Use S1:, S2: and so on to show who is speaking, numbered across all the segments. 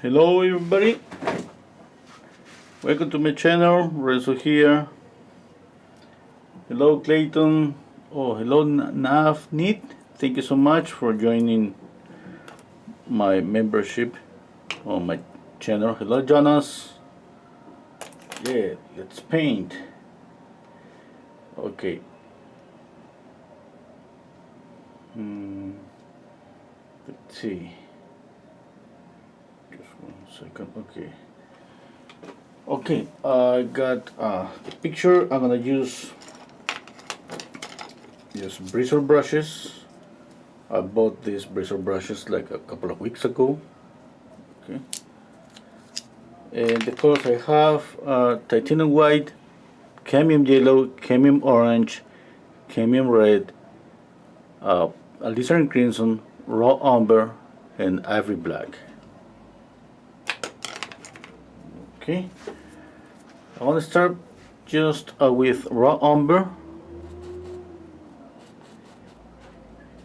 S1: Hello everybody, welcome to my channel. Rezo here. Hello Clayton. Oh, hello Navneet. Thank you so much for joining my membership on my channel. Hello Jonas. Yeah, let's paint. Okay. Let's see. Just 1 second. Okay, I got the picture. I'm gonna use bristle brushes. I bought these bristle brushes like a couple of weeks ago. Okay, and the colors I have titanium white, cadmium yellow, cadmium orange, cadmium red, alizarin crimson, raw umber, and ivory black. Okay, I want to start just with raw umber.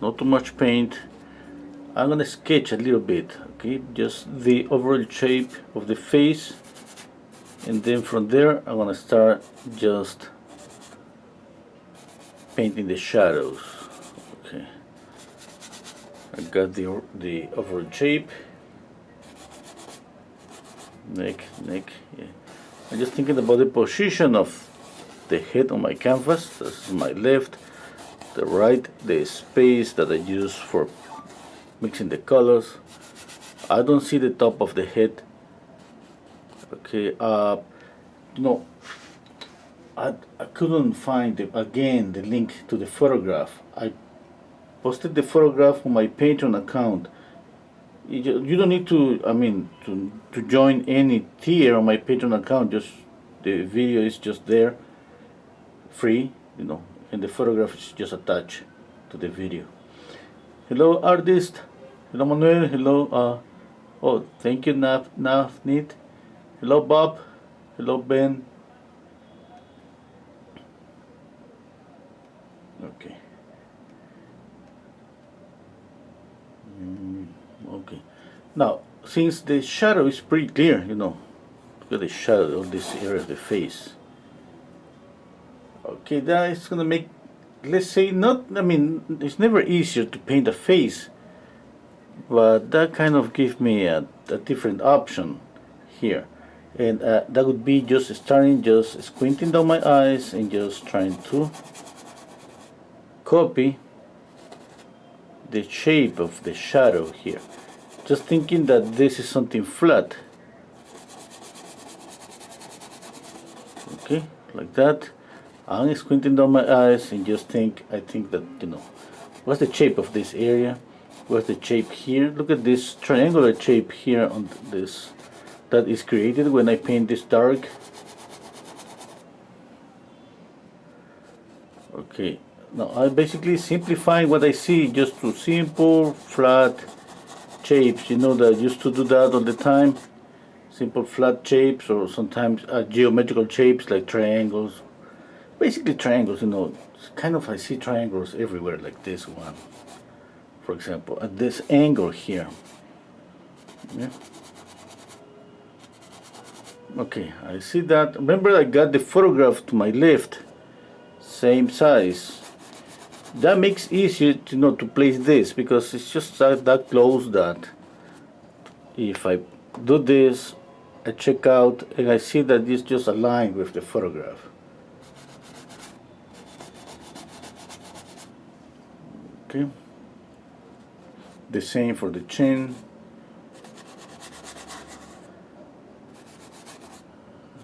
S1: Not too much paint. I'm gonna sketch a little bit, okay, just the overall shape of the face, and then from there I'm gonna start just painting the shadows. Okay, I got the overall shape. Neck, yeah. I'm just thinking about the position of the head on my canvas. This is my left, the right, the space that I use for mixing the colors. I don't see the top of the head. Okay, I couldn't find again the link to the photograph. I posted the photograph on my Patreon account. You don't need to, to join any tier on my Patreon account. Just the video is just there, free, and the photograph is just attached to the video. Hello artist. Hello Manuel. Hello. Oh, thank you Navneet. Hello Bob. Hello Ben. Okay. Okay. Now, since the shadow is pretty clear, look at the shadow of this area of the face. Okay, that is gonna make, let's say, it's never easier to paint a face, but that kind of gives me a different option here. And that would be just starting, just squinting down my eyes and just trying to copy the shape of the shadow here. Just thinking that this is something flat. Okay, like that. I'm squinting down my eyes and just I think that, what's the shape of this area? What's the shape here? Look at this triangular shape here on this that is created when I paint this dark. Okay, now I basically simplifying what I see just to simple flat shapes. That I used to do that all the time. Simple flat shapes, or sometimes geometrical shapes like triangles. Basically triangles, it's kind of, I see triangles everywhere, like this one, for example, at this angle here. Yeah. Okay, I see that. Remember, I got the photograph to my left, same size. That makes easier to place this, because it's just that close that if I do this, I check out and I see that it's just aligned with the photograph. Okay. The same for the chin.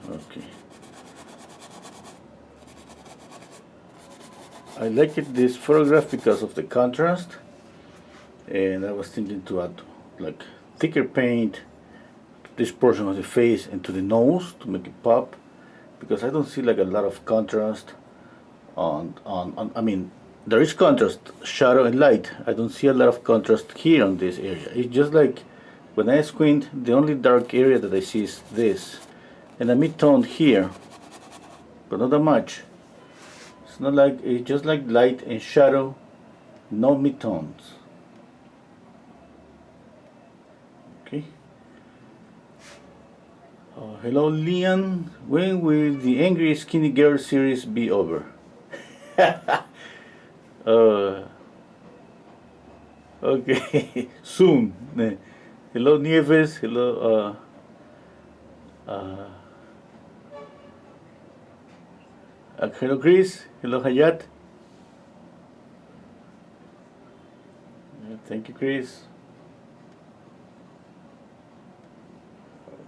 S1: Okay. I like this photograph because of the contrast, and I was thinking to add like thicker paint to this portion of the face and to the nose to make it pop, because I don't see like a lot of contrast on there is contrast, shadow and light. I don't see a lot of contrast here on this area. It's just like when I squint, the only dark area that I see is this, and a mid-tone here, but not that much. It's not like, it's just like light and shadow, no mid-tones. Okay, Hello, Leon. When will the Angry Skinny Girl series be over? uh, okay, soon. Hello, Nieves. Hello, hello, Chris. Hello, Hayat. Thank you, Chris.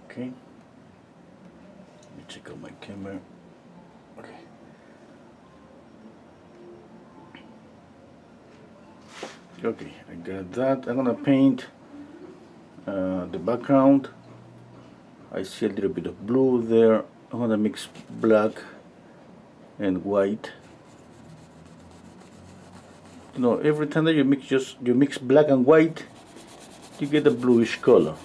S1: Okay. Let me check out my camera. Okay. Okay, I got that. I'm gonna paint the background. I see a little bit of blue there. I'm gonna mix black and white. You know, every time that you mix black and white, you get a bluish color.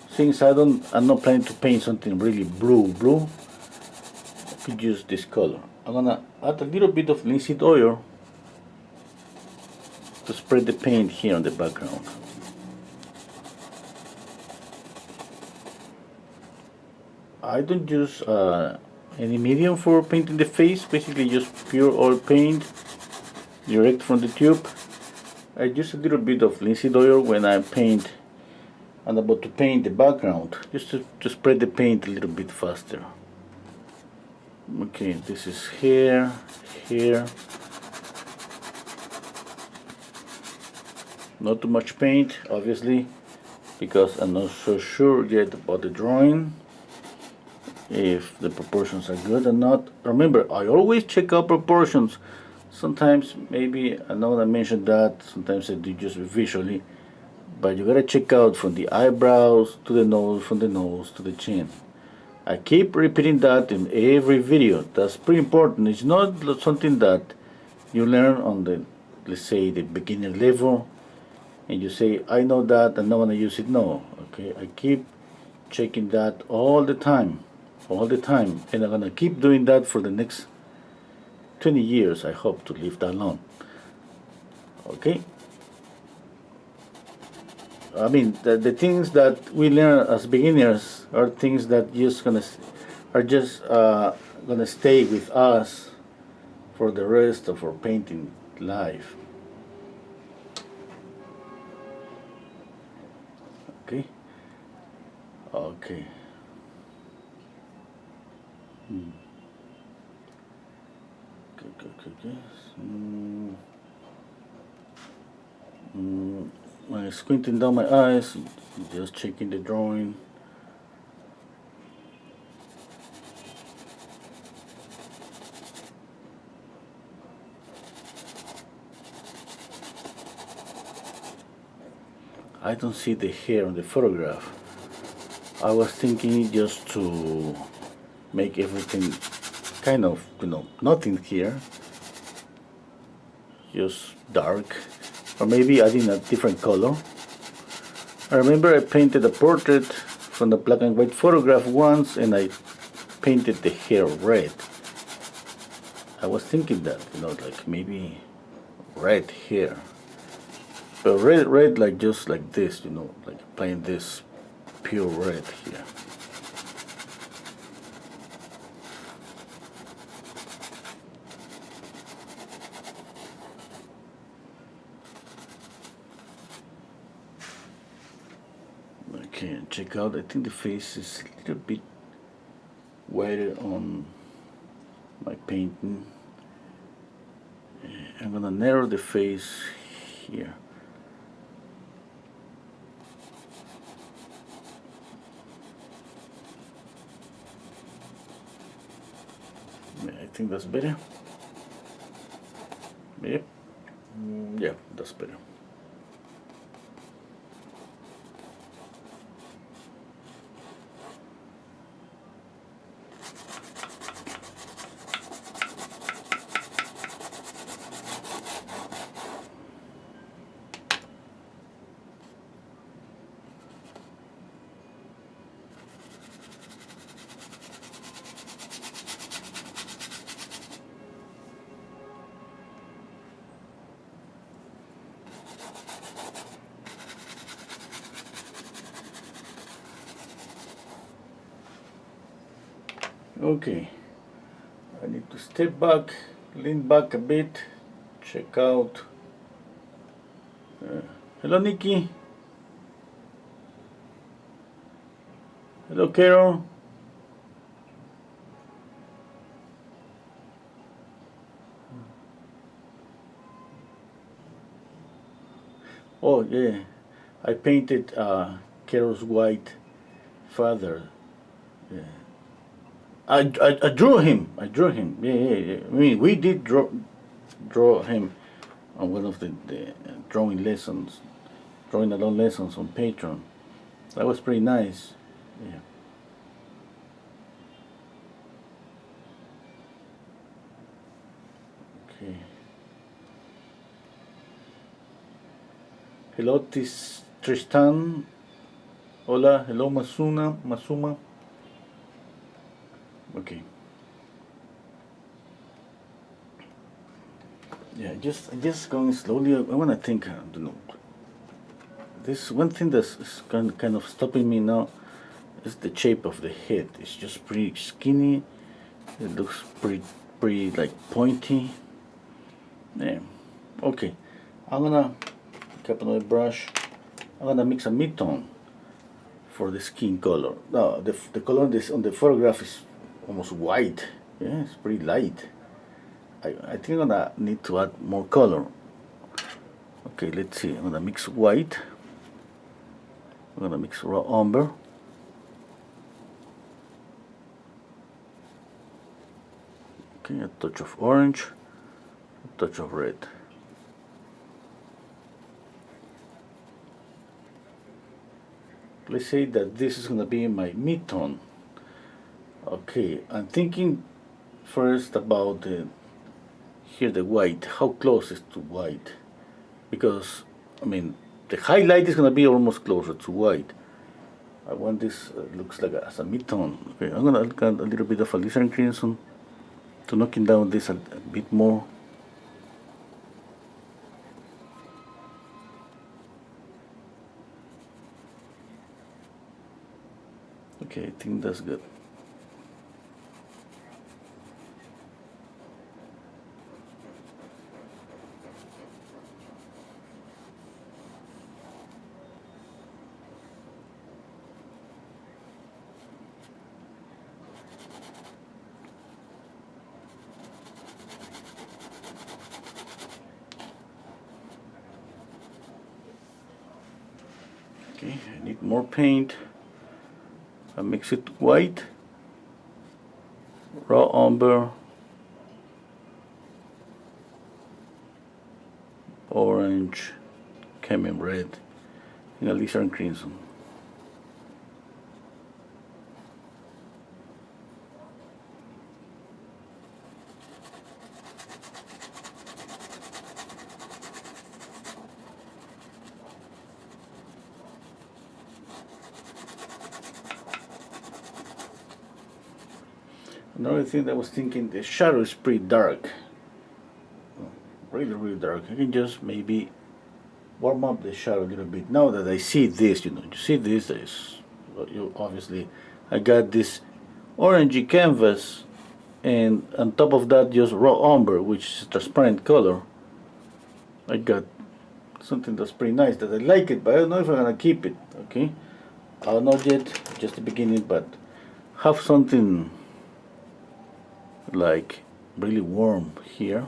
S1: Since I'm not planning to paint something really blue, I could use this color. I'm gonna add a little bit of linseed oil to spread the paint here on the background. I don't use any medium for painting the face, basically just pure oil paint direct from the tube. I use a little bit of linseed oil when I'm about to paint the background, just to spread the paint a little bit faster. Okay, this is here. Not too much paint, obviously, because I'm not so sure yet about the drawing, if the proportions are good or not. Remember, I always check out proportions. Sometimes, maybe, I know I mentioned that, sometimes I do just visually, but you gotta check out from the eyebrows to the nose, from the nose to the chin. I keep repeating that in every video. That's pretty important. It's not something that you learn on the, let's say, the beginner level, and you say, I know that, and I want to use it. No, okay, I keep checking that all the time, and I'm gonna keep doing that for the next 20 years. I hope to live that long. Okay. I mean, the things that we learn as beginners are things that just gonna stay with us for the rest of our painting life. Okay. Okay. Okay. I'm squinting down my eyes, just checking the drawing. I don't see the hair on the photograph. I was thinking just to make everything kind of, nothing here, just dark, or maybe adding a different color. I remember I painted a portrait from the black and white photograph once, and I painted the hair red. I was thinking that, like maybe red hair, but red like just like this, like plain this pure red here. Okay, check out. I think the face is a little bit whiter on my painting. I'm gonna narrow the face here. I think that's better. Yep. Yeah, that's better. Okay, I need to step back, lean back a bit, check out. Hello, Nikki. Hello, Carol. Oh yeah, I painted Carol's white father. Yeah. I drew him. I drew him. Yeah. I mean, we did draw him on one of the drawing lessons, drawing along lessons on Patreon. That was pretty nice. Yeah. Okay. Hello, Tristan. Hola. Hello, Masuma. Okay. Yeah, just going slowly. I want to think. I don't know. This one thing that's kind of stopping me now is the shape of the head. It's just pretty skinny. It looks pretty like pointy. Yeah. Okay. I'm gonna cap another brush. I'm gonna mix a mid-tone for the skin color. No, the color on the photograph is almost white. Yeah, it's pretty light. I think I'm gonna need to add more color. Okay, let's see. I'm gonna mix white. I'm gonna mix raw umber. Okay, a touch of orange, a touch of red. Let's say that this is gonna be my mid-tone. Okay, I'm thinking first about here the white. How close is to white? Because I mean the highlight is gonna be almost closer to white. I want this looks like as a mid-tone. Okay, I'm gonna add a little bit of alizarin crimson to knocking down this a bit more. Okay, I think that's good. Okay, I need more paint. I mix it white, raw umber, orange, camel red, and alizarin crimson. Another thing that I was thinking, the shadow is pretty dark. Really dark. I can just maybe warm up the shadow a little bit. Now that I see this, you see this, obviously I got this orangey canvas, and on top of that just raw umber, which is a transparent color. I got something that's pretty nice, that I like it, but I don't know if I'm gonna keep it. Okay, I'll not yet, just the beginning, but have something like really warm here.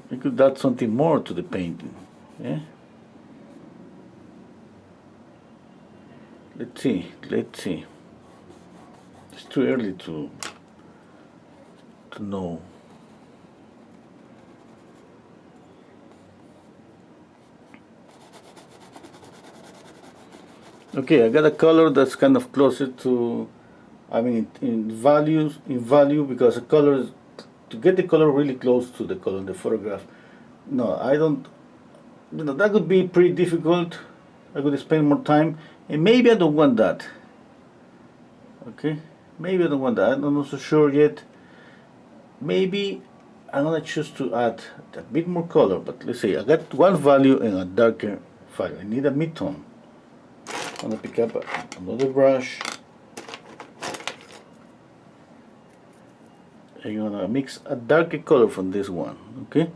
S1: I could add something more to the painting. Yeah. Let's see. It's too early to know. Okay, I got a color that's kind of closer to, I mean, in value, because the color, to get the color really close to the color in the photograph, no, I don't, that would be pretty difficult. I could spend more time, and maybe I don't want that. Okay, maybe I don't want that. I'm not so sure yet. Maybe I'm gonna choose to add a bit more color, but let's say I got one value and a darker value. I need a mid-tone. I'm gonna pick up another brush. I'm gonna mix a darker color from this one. Okay,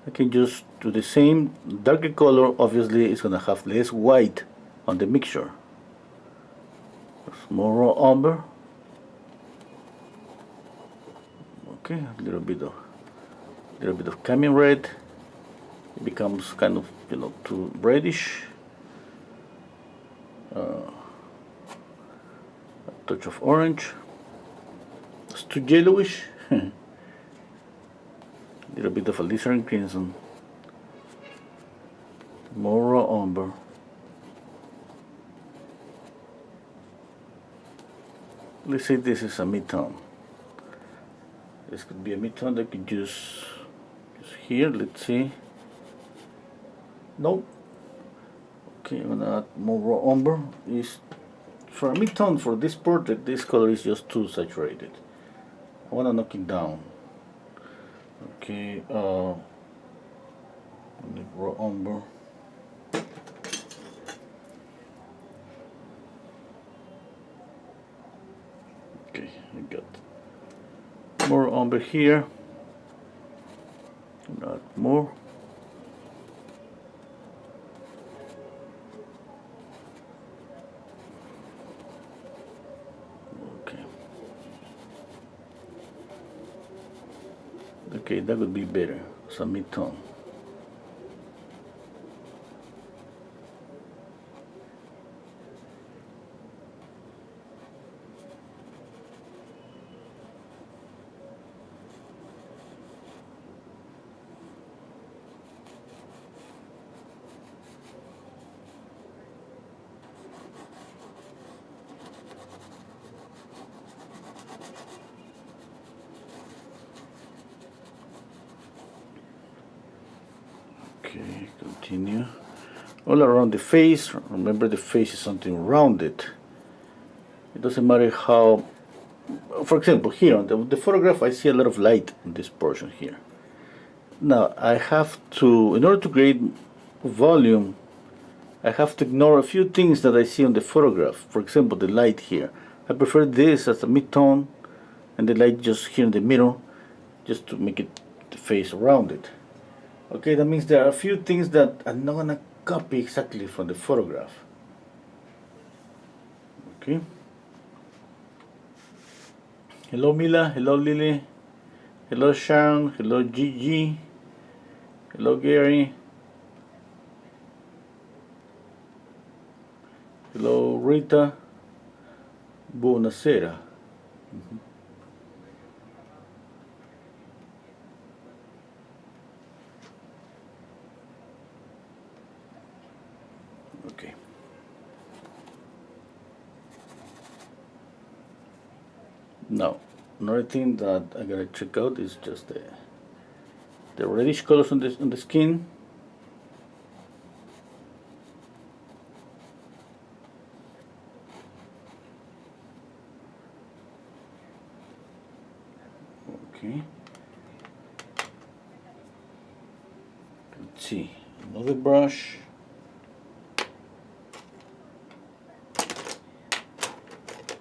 S1: I can just do the same darker color. Obviously it's gonna have less white on the mixture. More raw umber. Okay, a little bit of carmine red. It becomes kind of, you know, too reddish. A touch of orange. It's too yellowish. A little bit of alizarin crimson. More raw umber. Let's say this is a mid-tone. This could be a mid-tone that could just here. Let's see. Nope. Okay, I'm gonna add more raw umber. Is for a mid-tone for this portrait, this color is just too saturated. I wanna knock it down. Okay, raw umber. Okay, I got more umber here. Add more. Okay, that would be better. Some mid-tone. Okay, continue. All around the face. Remember, the face is something rounded. It doesn't matter how. For example, here on the photograph, I see a lot of light in this portion here. Now, I have to, in order to create volume, I have to ignore a few things that I see on the photograph. For example, the light here. I prefer this as a mid-tone, and the light just here in the middle, just to make it the face rounded. Okay, that means there are a few things that I'm not gonna copy exactly from the photograph. Okay. Hello Mila, hello Lily, hello Sharon, hello Gigi, hello Gary, hello Rita, buonasera. Okay. Now, another thing that I gotta check out is just the reddish colors on the skin. Okay. Let's see, another brush.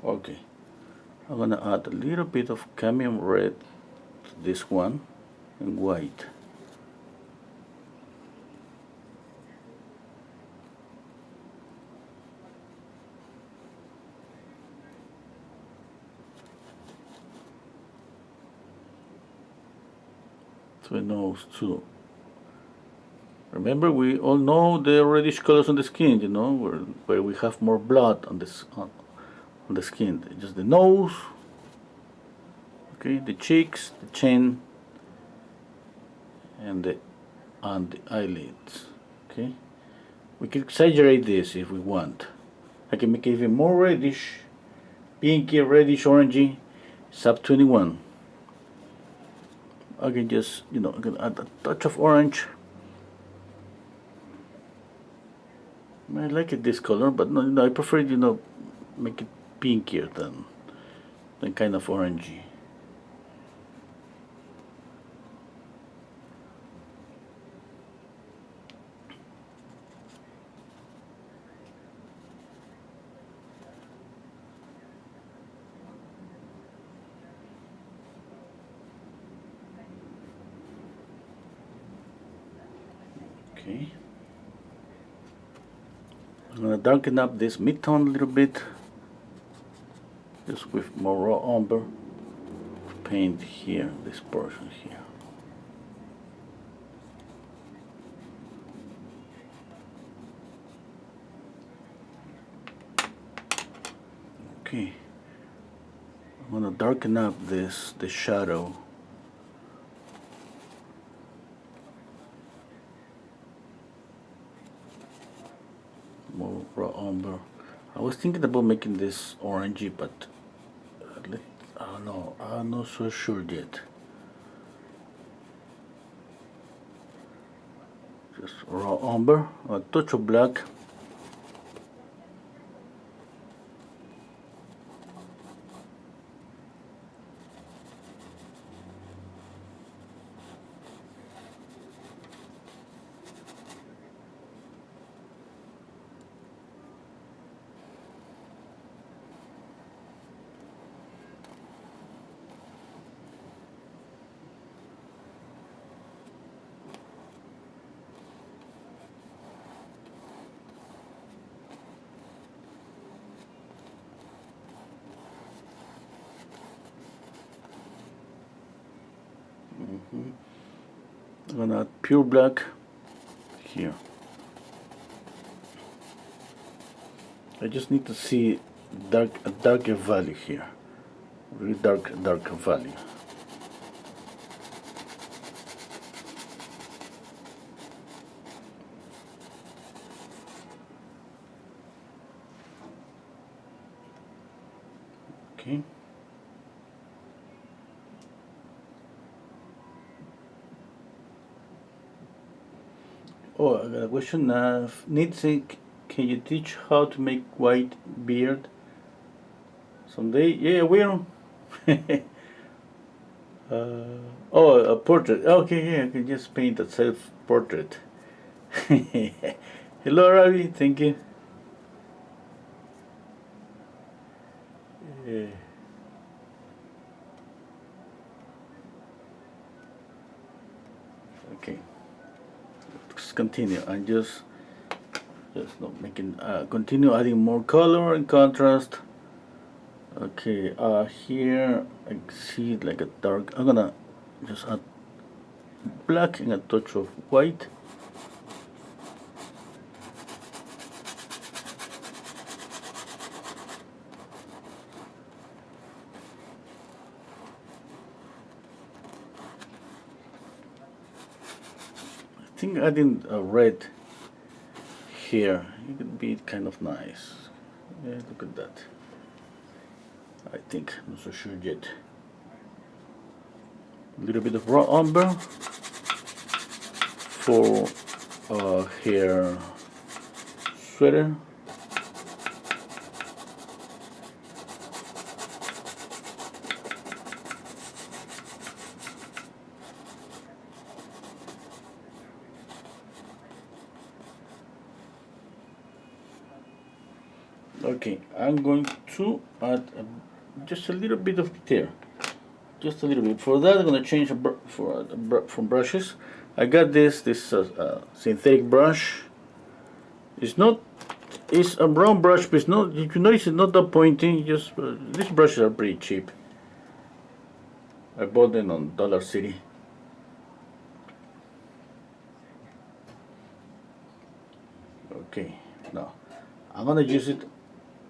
S1: Okay, I'm gonna add a little bit of cadmium red to this one and white. To the nose too. Remember, we all know the reddish colors on the skin, you know, where we have more blood on this on the skin. Just the nose, okay, the cheeks, the chin, and the eyelids. Okay, we can exaggerate this if we want. I can make it even more reddish, pinky, reddish, orangey. Sub 21. I can just, you know, I can add a touch of orange. I like it this color, but no, I prefer, you know, make it pinkier than kind of orangey. Okay. I'm gonna darken up this midtone a little bit, just with more raw umber. Paint here, this portion here. Okay. I'm gonna darken up the shadow. More raw umber. I was thinking about making this orangey, but I don't know. I'm not so sure yet. Just raw umber, a touch of black. I'm gonna add pure black here. I just need to see a darker value here. Really darker value. Okay. Oh, I got a question. Nancy, can you teach how to make white beard someday? Yeah, I will. Oh, a portrait. Okay, yeah, I can just paint a self-portrait. Hello, Ravi. Thank you. Yeah. Okay. Let's continue. I'm just not making. Continue adding more color and contrast. Okay, here I see like a dark. I'm gonna just add black and a touch of white. I think adding a red here, it could be kind of nice. Yeah, look at that. I think, I'm not so sure yet. A little bit of raw umber for hair sweater. Okay, I'm going to add just a little bit of detail, just a little bit. For that, I'm going to change from brushes. I got this synthetic brush. It's a brown brush, but it's not. You notice it's not that pointy. Just these brushes are pretty cheap. I bought them on Dollar City. Okay, now I'm gonna use it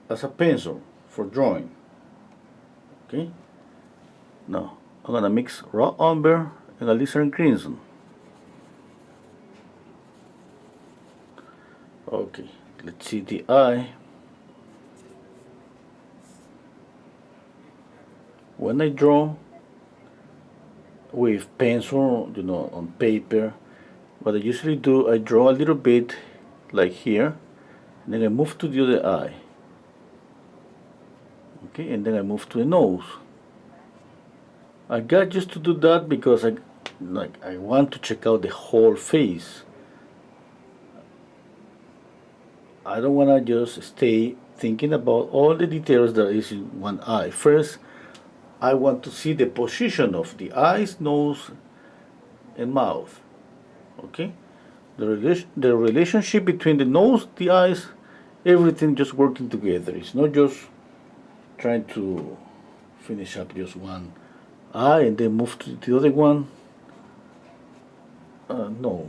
S1: as a pencil for drawing. Okay, now I'm gonna mix raw umber and alizarin crimson. Okay, let's see the eye. When I draw with pencil, on paper, what I usually do, I draw a little bit like here, and then I move to the other eye. Okay, and then I move to the nose. I got used to do that because I want to check out the whole face. I don't want to just stay thinking about all the details that is in one eye. First, I want to see the position of the eyes, nose, and mouth. Okay, the relationship between the nose, the eyes, everything just working together. It's not just trying to finish up just one eye and then move to the other one. No.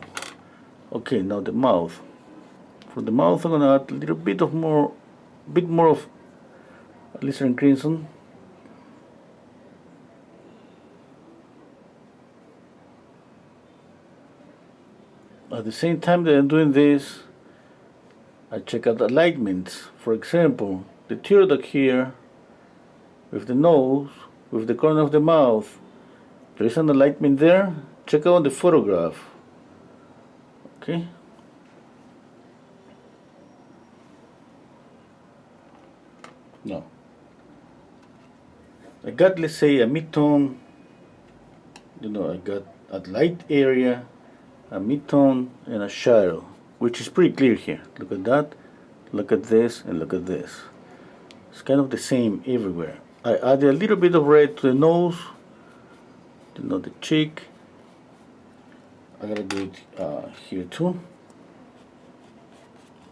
S1: Okay, now the mouth. For the mouth, I'm gonna add a little bit more of glycerin crimson. At the same time that I'm doing this, I check out alignments. For example, the tear duct here, with the nose, with the corner of the mouth, there is an alignment there. Check out the photograph. Okay. Now, I got, let's say, a mid-tone. I got a light area, a mid-tone, and a shadow, which is pretty clear here. Look at that, look at this, and look at this. It's kind of the same everywhere. I added a little bit of red to the nose, the cheek. I gotta do it here too,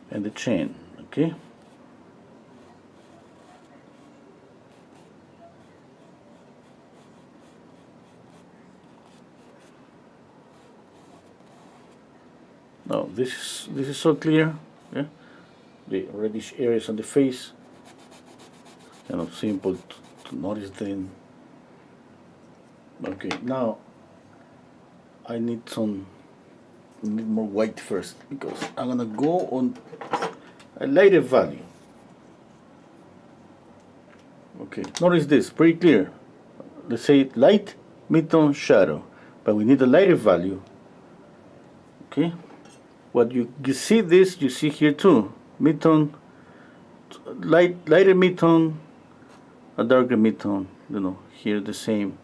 S1: and the chin. Okay. Now this is so clear. Yeah, the reddish areas on the face. Kind of simple to notice then. Okay, now I need more white first, because I'm gonna go on a lighter value. Okay, notice this, pretty clear. Let's say light, mid-tone, shadow, but we need a lighter value. Okay, what you see this, you see here too, mid-tone, lighter mid-tone, a darker mid-tone. Here the same.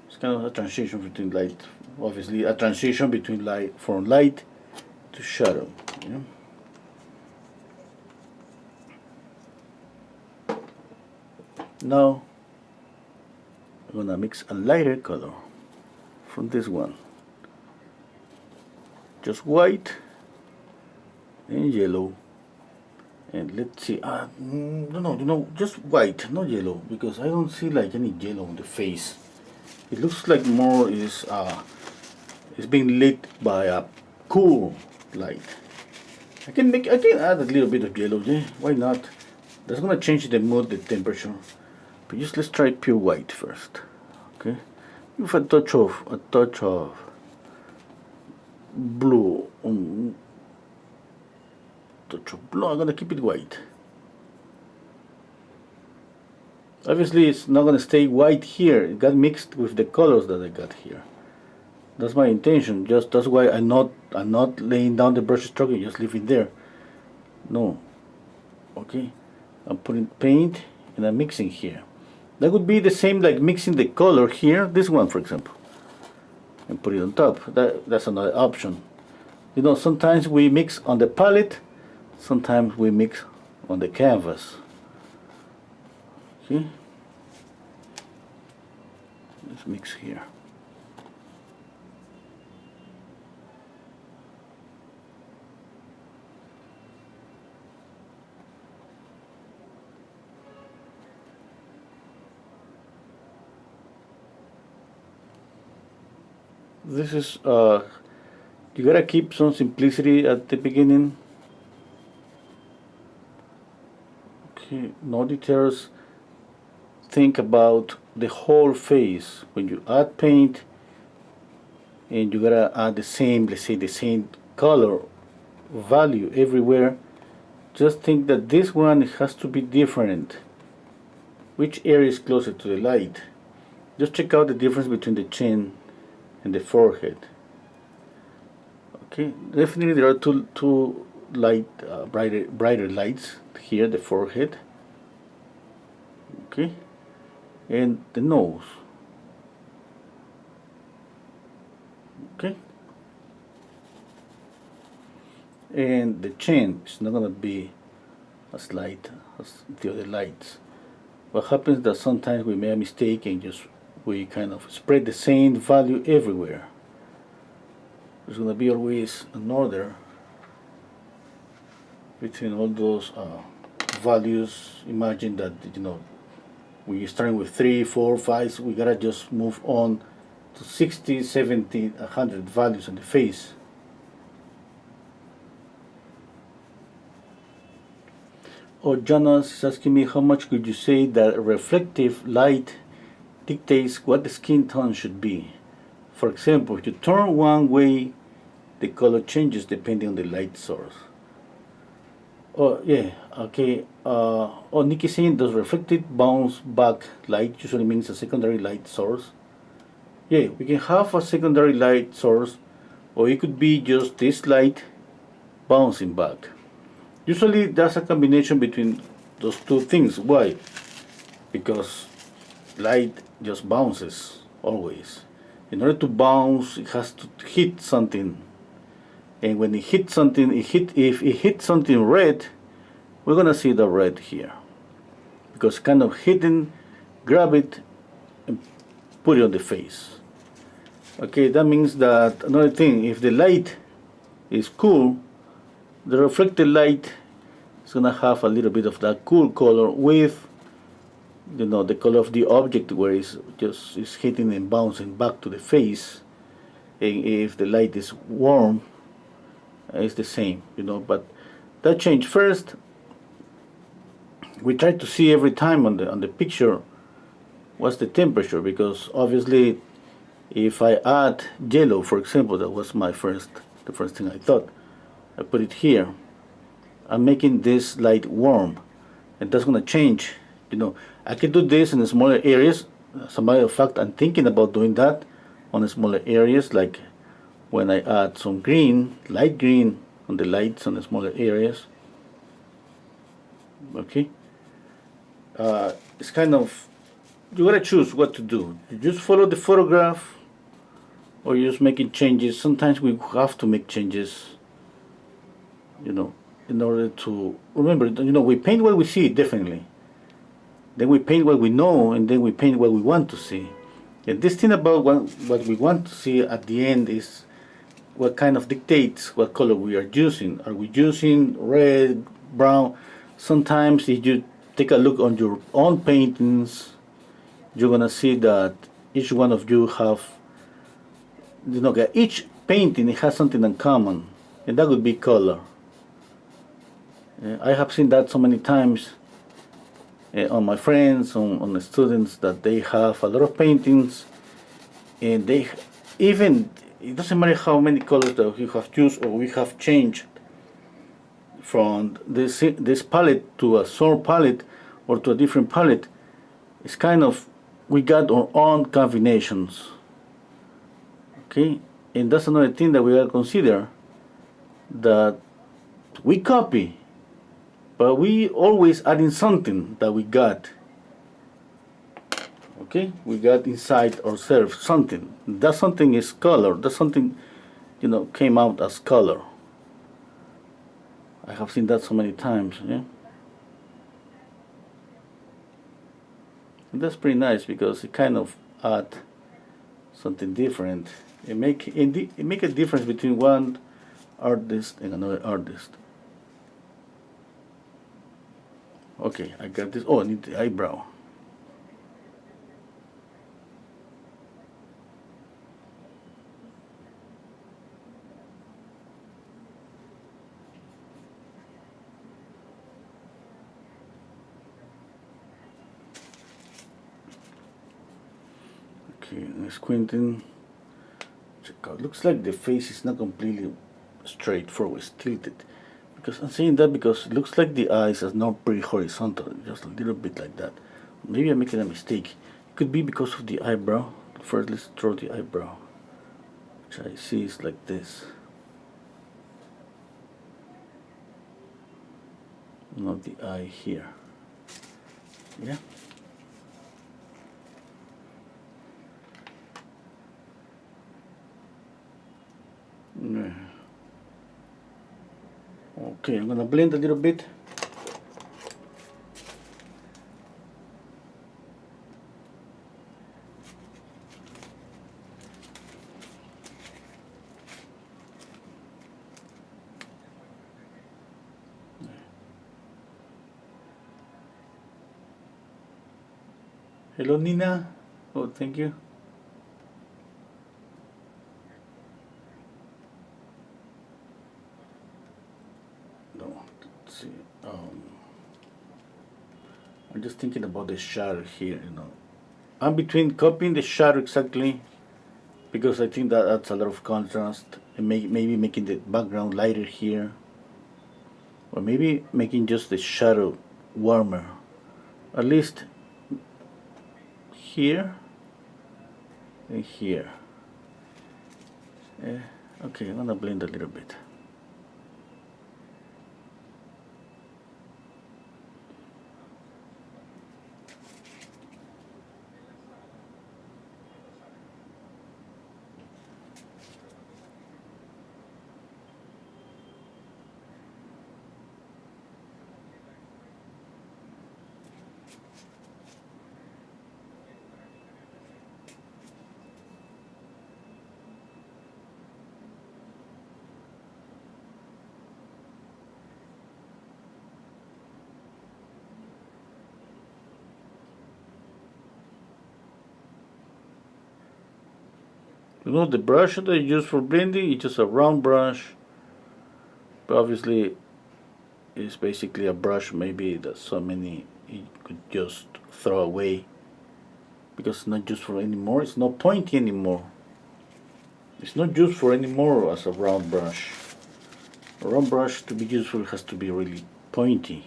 S1: It's kind of a transition between light, obviously a transition between from light to shadow. Yeah? Now I'm gonna mix a lighter color from this one. Just white and yellow. And let's see, no, just white, not yellow, because I don't see like any yellow on the face. It looks like more is being lit by a cool light. I can add a little bit of yellow, yeah, why not? That's gonna change the mood, the temperature. But just let's try pure white first. Okay, with a touch of blue. Touch of blue. I'm gonna keep it white. Obviously, it's not gonna stay white here. It got mixed with the colors that I got here. That's my intention. Just that's why I'm not laying down the brush stroke and just leave it there. No. Okay. I'm putting paint and I'm mixing here. That would be the same like mixing the color here. This one, for example, and put it on top. That's another option. Sometimes we mix on the palette. Sometimes we mix on the canvas. Okay. Let's mix here. This is you gotta keep some simplicity at the beginning. Okay, no details. Think about the whole face. When you add paint and you gotta add the same, let's say the same color value everywhere, just think that this one has to be different. Which area is closer to the light? Just check out the difference between the chin and the forehead. Okay, definitely there are two light, brighter lights here, the forehead. Okay, and the nose. Okay, and the chin is not gonna be as light as the other lights. What happens is that sometimes we make a mistake and we kind of spread the same value everywhere. There's going to be always an order between all those values. Imagine that, we're starting with 3, 4, 5, so we gotta just move on to 60, 70, 100 values on the face. Oh, Jonas is asking me, how much could you say that reflective light dictates what the skin tone should be? For example, if you turn one way, the color changes depending on the light source. Oh, yeah, okay. Nikki saying, does reflected bounce back light usually means a secondary light source? Yeah, we can have a secondary light source, or it could be just this light bouncing back. Usually that's a combination between those two things. Why? Because light just bounces always. In order to bounce, it has to hit something. And when it hits something, if it hits something red, we're gonna see the red here. Because kind of hitting, grab it, and put it on the face. Okay, that means that another thing, if the light is cool, the reflected light is gonna have a little bit of that cool color with, the color of the object where it's just is hitting and bouncing back to the face. And if the light is warm, it's the same, But that change first, we try to see every time on the picture what's the temperature, because obviously if I add yellow, for example, that was the first thing I thought. I put it here. I'm making this light warm, and that's gonna change. I can do this in the smaller areas. As a matter of fact, I'm thinking about doing that on the smaller areas, like when I add some green, light green on the lights on the smaller areas. Okay. It's kind of, you gotta choose what to do. You just follow the photograph, or you're just making changes. Sometimes we have to make changes, in order to remember. We paint what we see, definitely. Then we paint what we know, and then we paint what we want to see. And this thing about what we want to see at the end is what kind of dictates what color we are using. Are we using red, brown? Sometimes if you take a look on your own paintings, you're gonna see that each one of you have, each painting has something in common, and that would be color. I have seen that so many times on my friends, on the students, that they have a lot of paintings, and they even, it doesn't matter how many colors that we have used or we have changed from this palette to a sword palette or to a different palette. It's kind of, we got our own combinations. Okay, and that's another thing that we gotta consider, that we copy, but we always adding something that we got. Okay, we got inside ourselves something. That something is color. That something, came out as color. I have seen that so many times. Yeah, and that's pretty nice because it kind of add something different. It make a difference between one artist and another artist. Okay, I got this. Oh, I need the eyebrow. Okay, squinting. Check out. Looks like the face is not completely straight forward, it's tilted. Because I'm saying that because it looks like the eyes are not pretty horizontal, just a little bit like that. Maybe I'm making a mistake. It could be because of the eyebrow. First, let's draw the eyebrow, which I see is like this. Not the eye here. Yeah. Okay, I'm gonna blend a little bit. Hello, Nina. Oh, thank you. No, let's see. I'm just thinking about the shadow here. I'm between copying the shadow exactly because I think that adds a lot of contrast, and maybe making the background lighter here, or maybe making just the shadow warmer, at least here and here. Okay, I'm gonna blend a little bit. The brush that I use for blending is just a round brush, but obviously it's basically a brush maybe that so many you could just throw away because it's not useful anymore. It's not pointy anymore. It's not useful anymore as a round brush. A round brush to be useful has to be really pointy.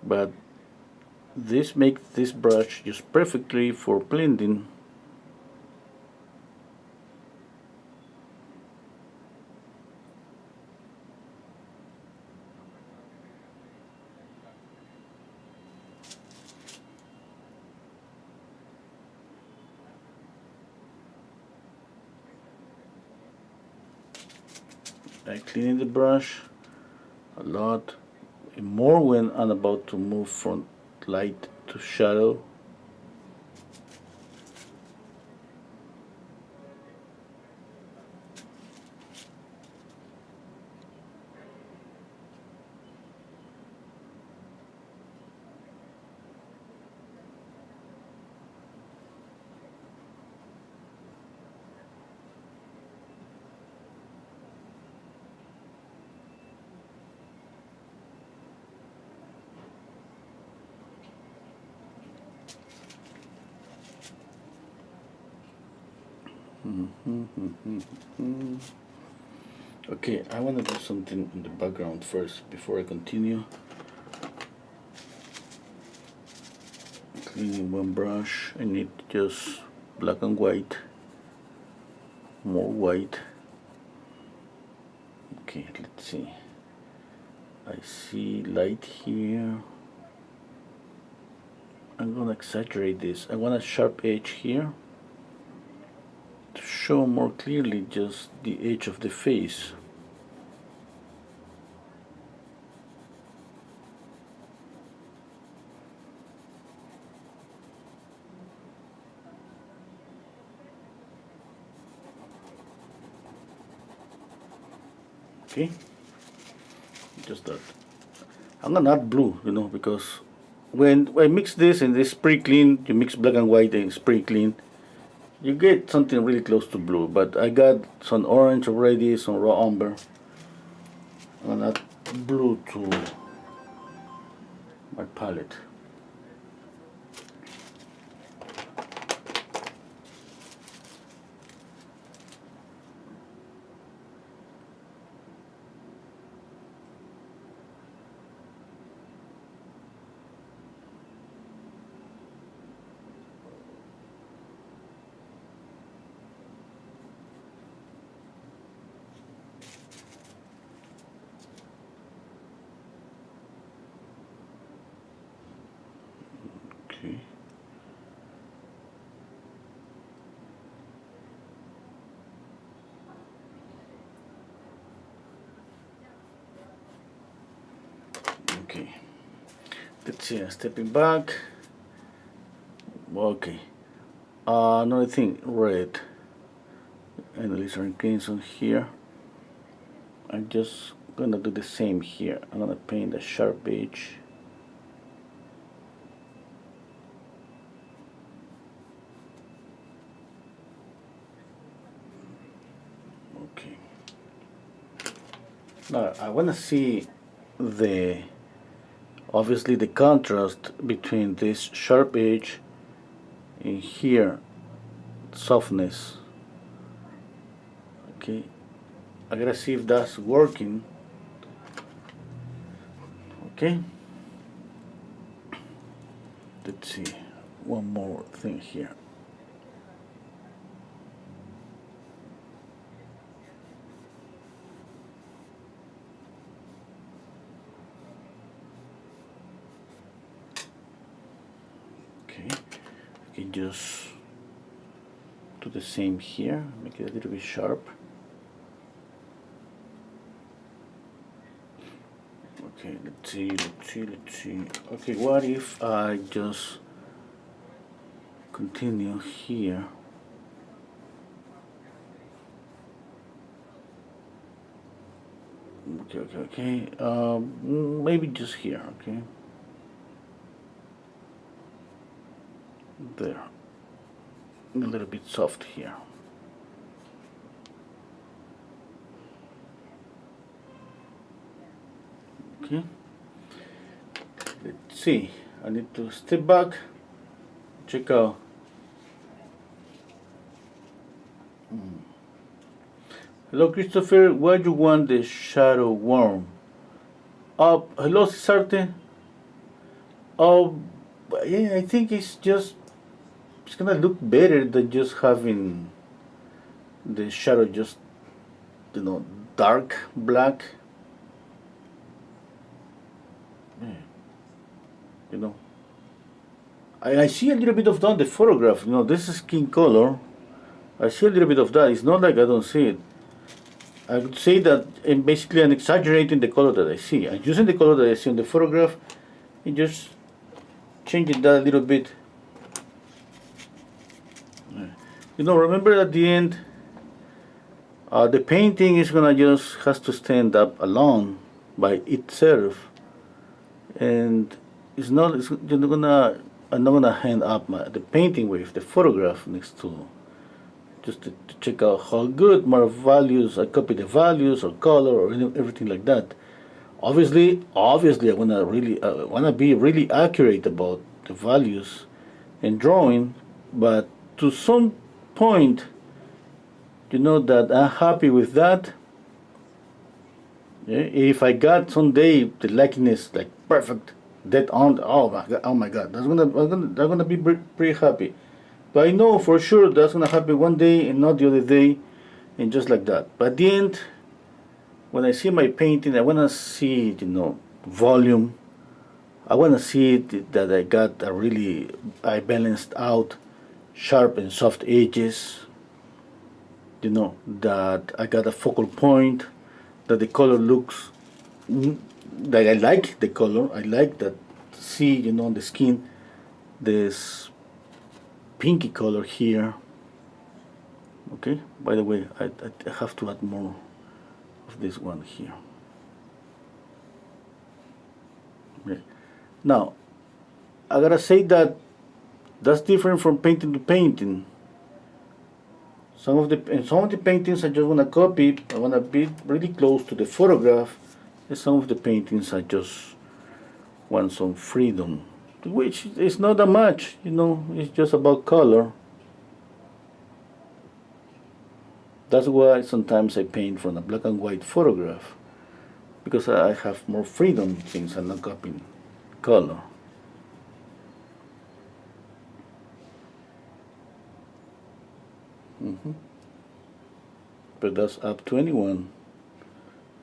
S1: But this makes this brush just perfectly for blending. I clean the brush a lot, and more when I'm about to move from light to shadow. Okay, I want to do something in the background first before I continue. Cleaning one brush, I need just black and white, more white. Okay, let's see. I see light here. I'm gonna exaggerate this. I want a sharp edge here to show more clearly just the edge of the face. Okay, just that. I'm gonna add blue, because when I mix this and this pretty clean, you mix black and white and it's pretty clean, you get something really close to blue. But I got some orange already, some raw umber. I'm gonna add blue to my palette. Okay. Okay. Let's see. Stepping back. Okay. Another thing, red. And the lizard crimson here. I'm just gonna do the same here. I'm gonna paint a sharp edge. Okay. Now I want to see the obviously the contrast between this sharp edge and here softness. Okay, I gotta see if that's working. Okay, let's see one more thing here. Okay, I can just do the same here, make it a little bit sharp. Okay, let's see. Okay, what if I just continue here? Okay. Maybe just here, okay? There. A little bit soft here. Okay. Let's see. I need to step back. Check out. Hello, Christopher. Why you want the shadow worm? Hello, Cesarte. Yeah, I think it's gonna look better than just having the shadow just, dark black. I see a little bit of that in the photograph. This is skin color. I see a little bit of that. It's not like I don't see it. I would say that basically I'm exaggerating the color that I see. I'm using the color that I see on the photograph and just changing that a little bit. Remember at the end, the painting is has to stand up alone by itself, and I'm not gonna hand up the painting with the photograph next to, just to check out how good my values. I copy the values or color or everything like that. Obviously, I wanna be really accurate about the values and drawing, but to some point, that I'm happy with that. Yeah? If I got someday the likeness like perfect, dead on, oh my god, that's gonna be pretty happy. But I know for sure that's gonna happen one day and not the other day, and just like that. But at the end, when I see my painting, I wanna see volume. I wanna see that I balanced out sharp and soft edges. That I got a focal point, that the color looks, that I like the color. I like that. See, on the skin, this pinky color here. Okay. By the way, I have to add more of this one here. Okay. Now, I gotta say that's different from painting to painting. Some of the paintings I just wanna copy. I wanna be really close to the photograph. And some of the paintings I just want some freedom, which is not that much. It's just about color. That's why sometimes I paint from a black and white photograph, because I have more freedom since I'm not copying color. But that's up to anyone.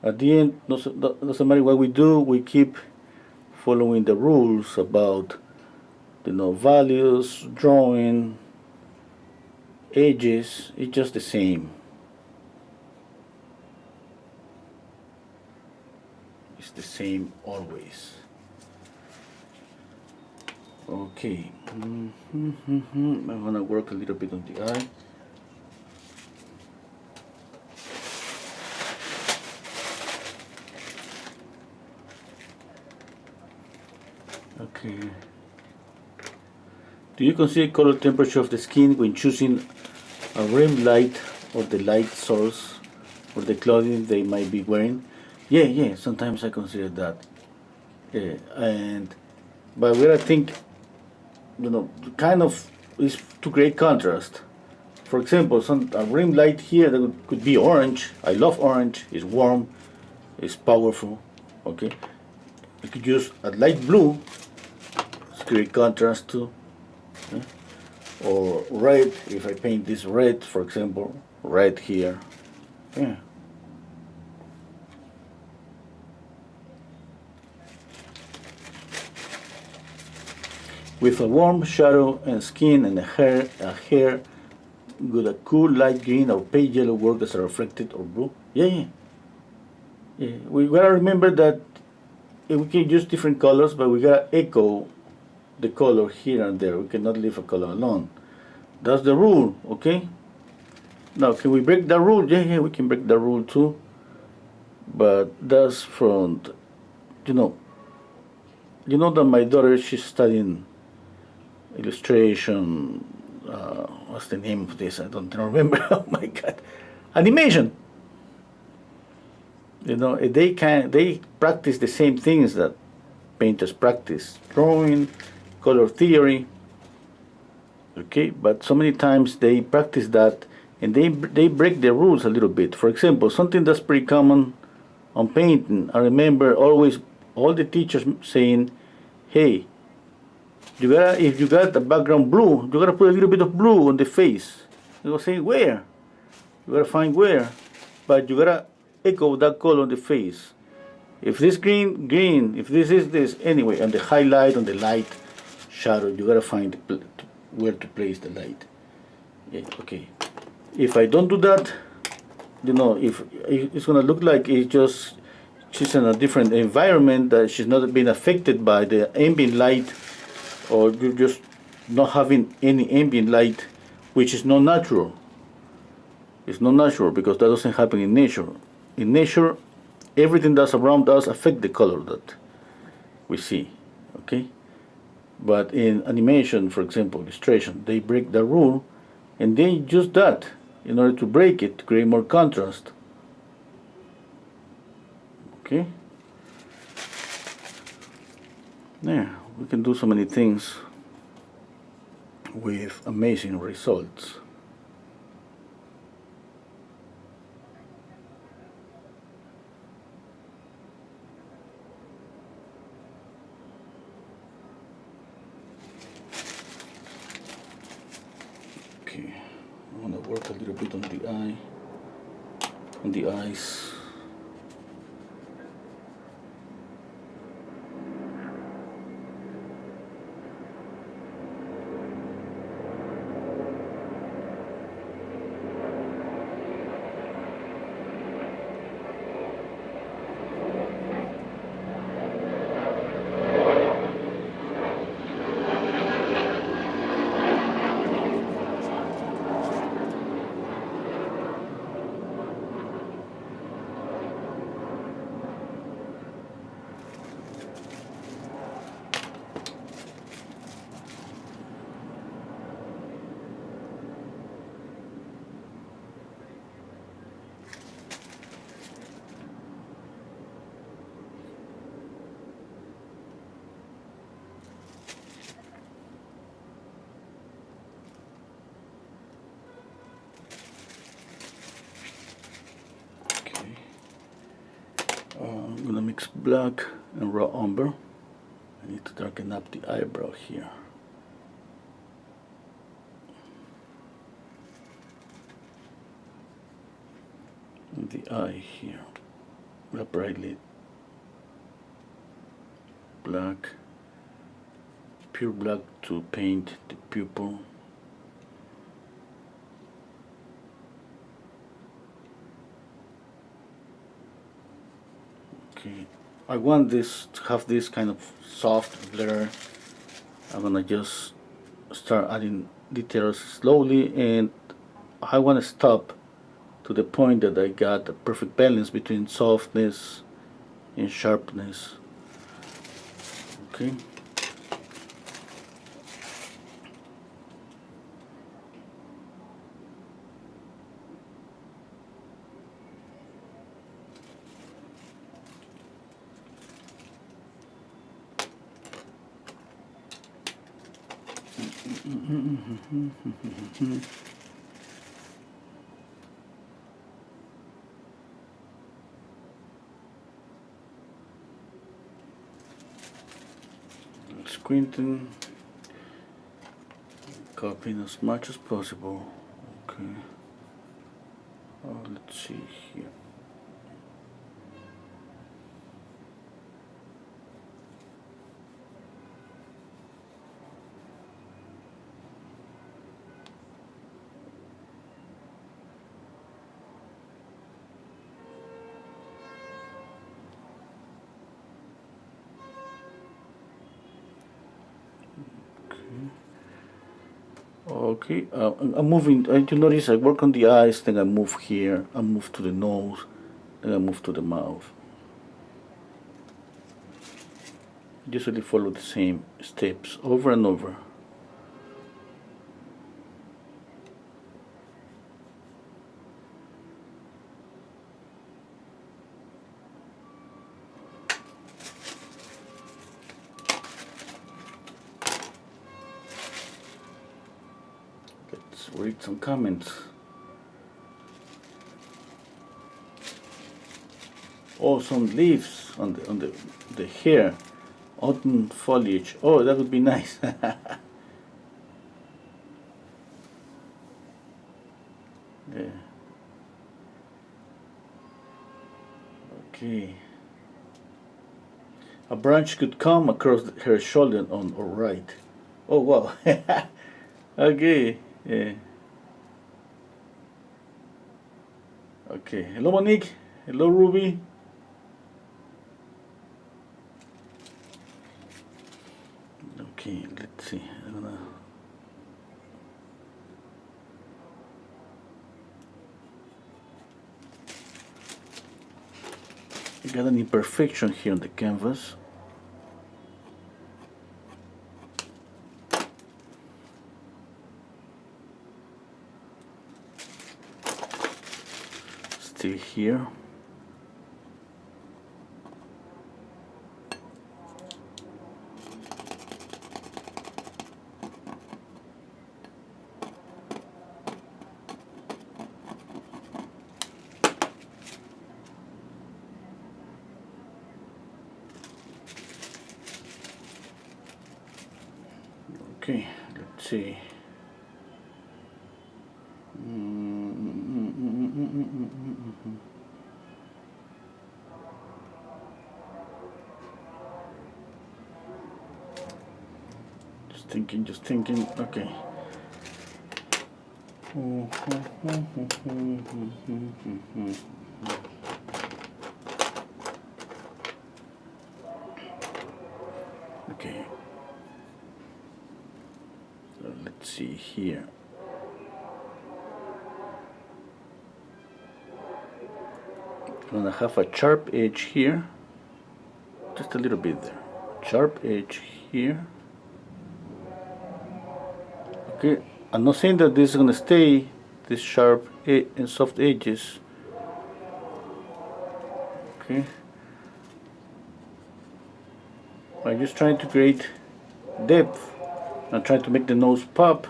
S1: At the end, doesn't matter what we do, we keep following the rules about values, drawing, edges. It's just the same. It's the same always. Okay. I'm gonna work a little bit on the eye. Okay. Do you consider color temperature of the skin when choosing a rim light or the light source? for the clothing they might be wearing. Yeah, sometimes I consider that. Yeah, but where I think, kind of is to create contrast. For example, a rim light here that could be orange. I love orange. It's warm. It's powerful. Okay, you could use a light blue to create contrast too. Yeah? Or red. If I paint this red, for example, red here. Yeah. With a warm shadow and skin and a hair with a cool light green or pale yellow work as a reflected or blue. Yeah. We gotta remember that we can use different colors, but we gotta echo the color here and there. We cannot leave a color alone. That's the rule, okay? Now, can we break that rule? Yeah, we can break that rule too. But that's from, you know, that my daughter, she's studying illustration. What's the name of this? I don't remember. Oh my God, animation. They practice the same things that painters practice: drawing, color theory. Okay, but so many times they practice that and they break the rules a little bit. For example, something that's pretty common on painting. I remember always all the teachers saying, "Hey, if you got the background blue, you gotta put a little bit of blue on the face." You gotta say where. You gotta find where, but you gotta echo that color on the face. If this green, green. If this is this, anyway. On the highlight, on the light, shadow, you gotta find where to place the light. Yeah, okay. If I don't do that, if it's gonna look like she's in a different environment, that she's not being affected by the ambient light, or you're just not having any ambient light, which is not natural. It's not natural because that doesn't happen in nature. In nature, everything that's around us affects the color that we see. Okay? But in animation, for example, illustration, they break the rule and they use that in order to break it, to create more contrast. Okay? Yeah, we can do so many things with amazing results. Okay, I want to work a little bit on the eye, on the eyes. I'm gonna mix black and raw umber. I need to darken up the eyebrow here. And the eye here. A brightly black, pure black to paint the pupil. Okay, I want this to have this kind of soft blur. I'm gonna just start adding details slowly, and I want to stop to the point that I got a perfect balance between softness and sharpness. Okay. Squinting, copying as much as possible. Okay. Oh, let's see here. Okay, I'm moving. You notice I work on the eyes, then I move here, I move to the nose, then I move to the mouth. Usually follow the same steps over and over. Let's read some comments. Oh, some leaves on the hair, autumn foliage. Oh, that would be nice. Yeah. Okay. A branch could come across her shoulder on or right. Oh wow. Okay. Yeah. Okay. Hello, Monique. Hello, Ruby. Okay. Let's see. I'm gonna. I got an imperfection here on the canvas. Still here. Okay, let's see. Just thinking. Okay. Okay. So let's see here. I'm gonna have a sharp edge here, just a little bit there. Sharp edge here. Okay, I'm not saying that this is gonna stay this sharp and soft edges. Okay, I'm just trying to create depth. I'm trying to make the nose pop.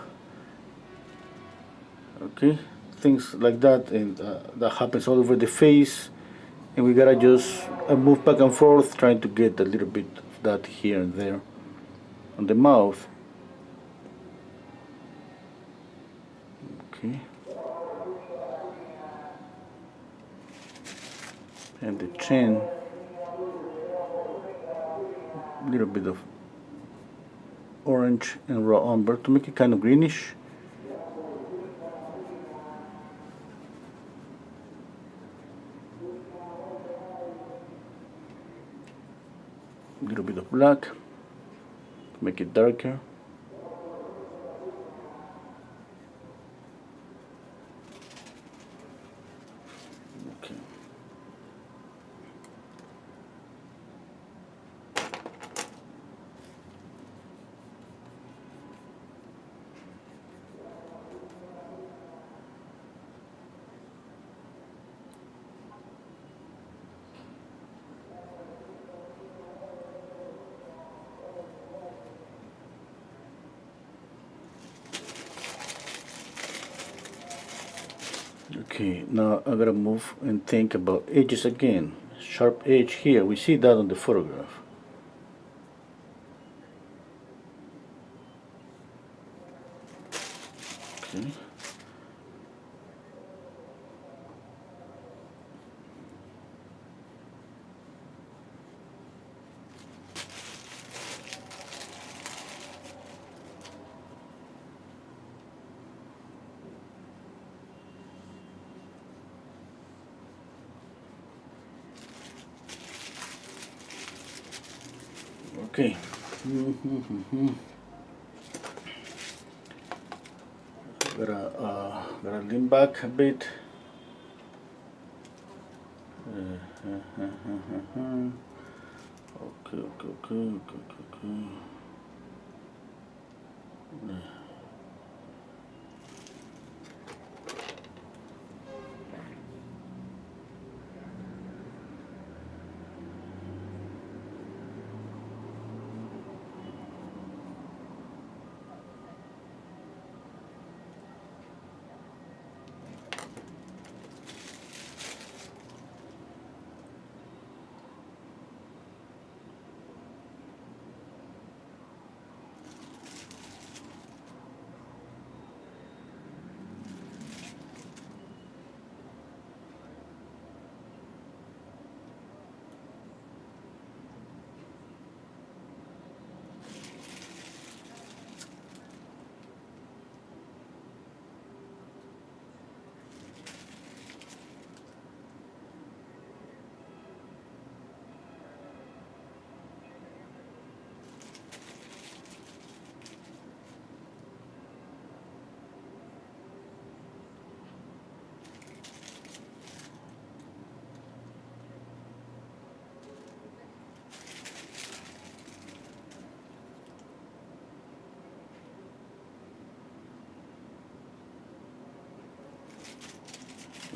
S1: Okay, things like that, and that happens all over the face. And we gotta just move back and forth, trying to get a little bit of that here and there on the mouth. Okay. And the chin, a little bit of orange and raw umber to make it kind of greenish. A little bit of black to make it darker. Okay. Okay, now I gotta move and think about edges again. Sharp edge here, we see that on the photograph. Okay. Okay. Gotta lean back a bit. Okay, okay, okay, okay, okay.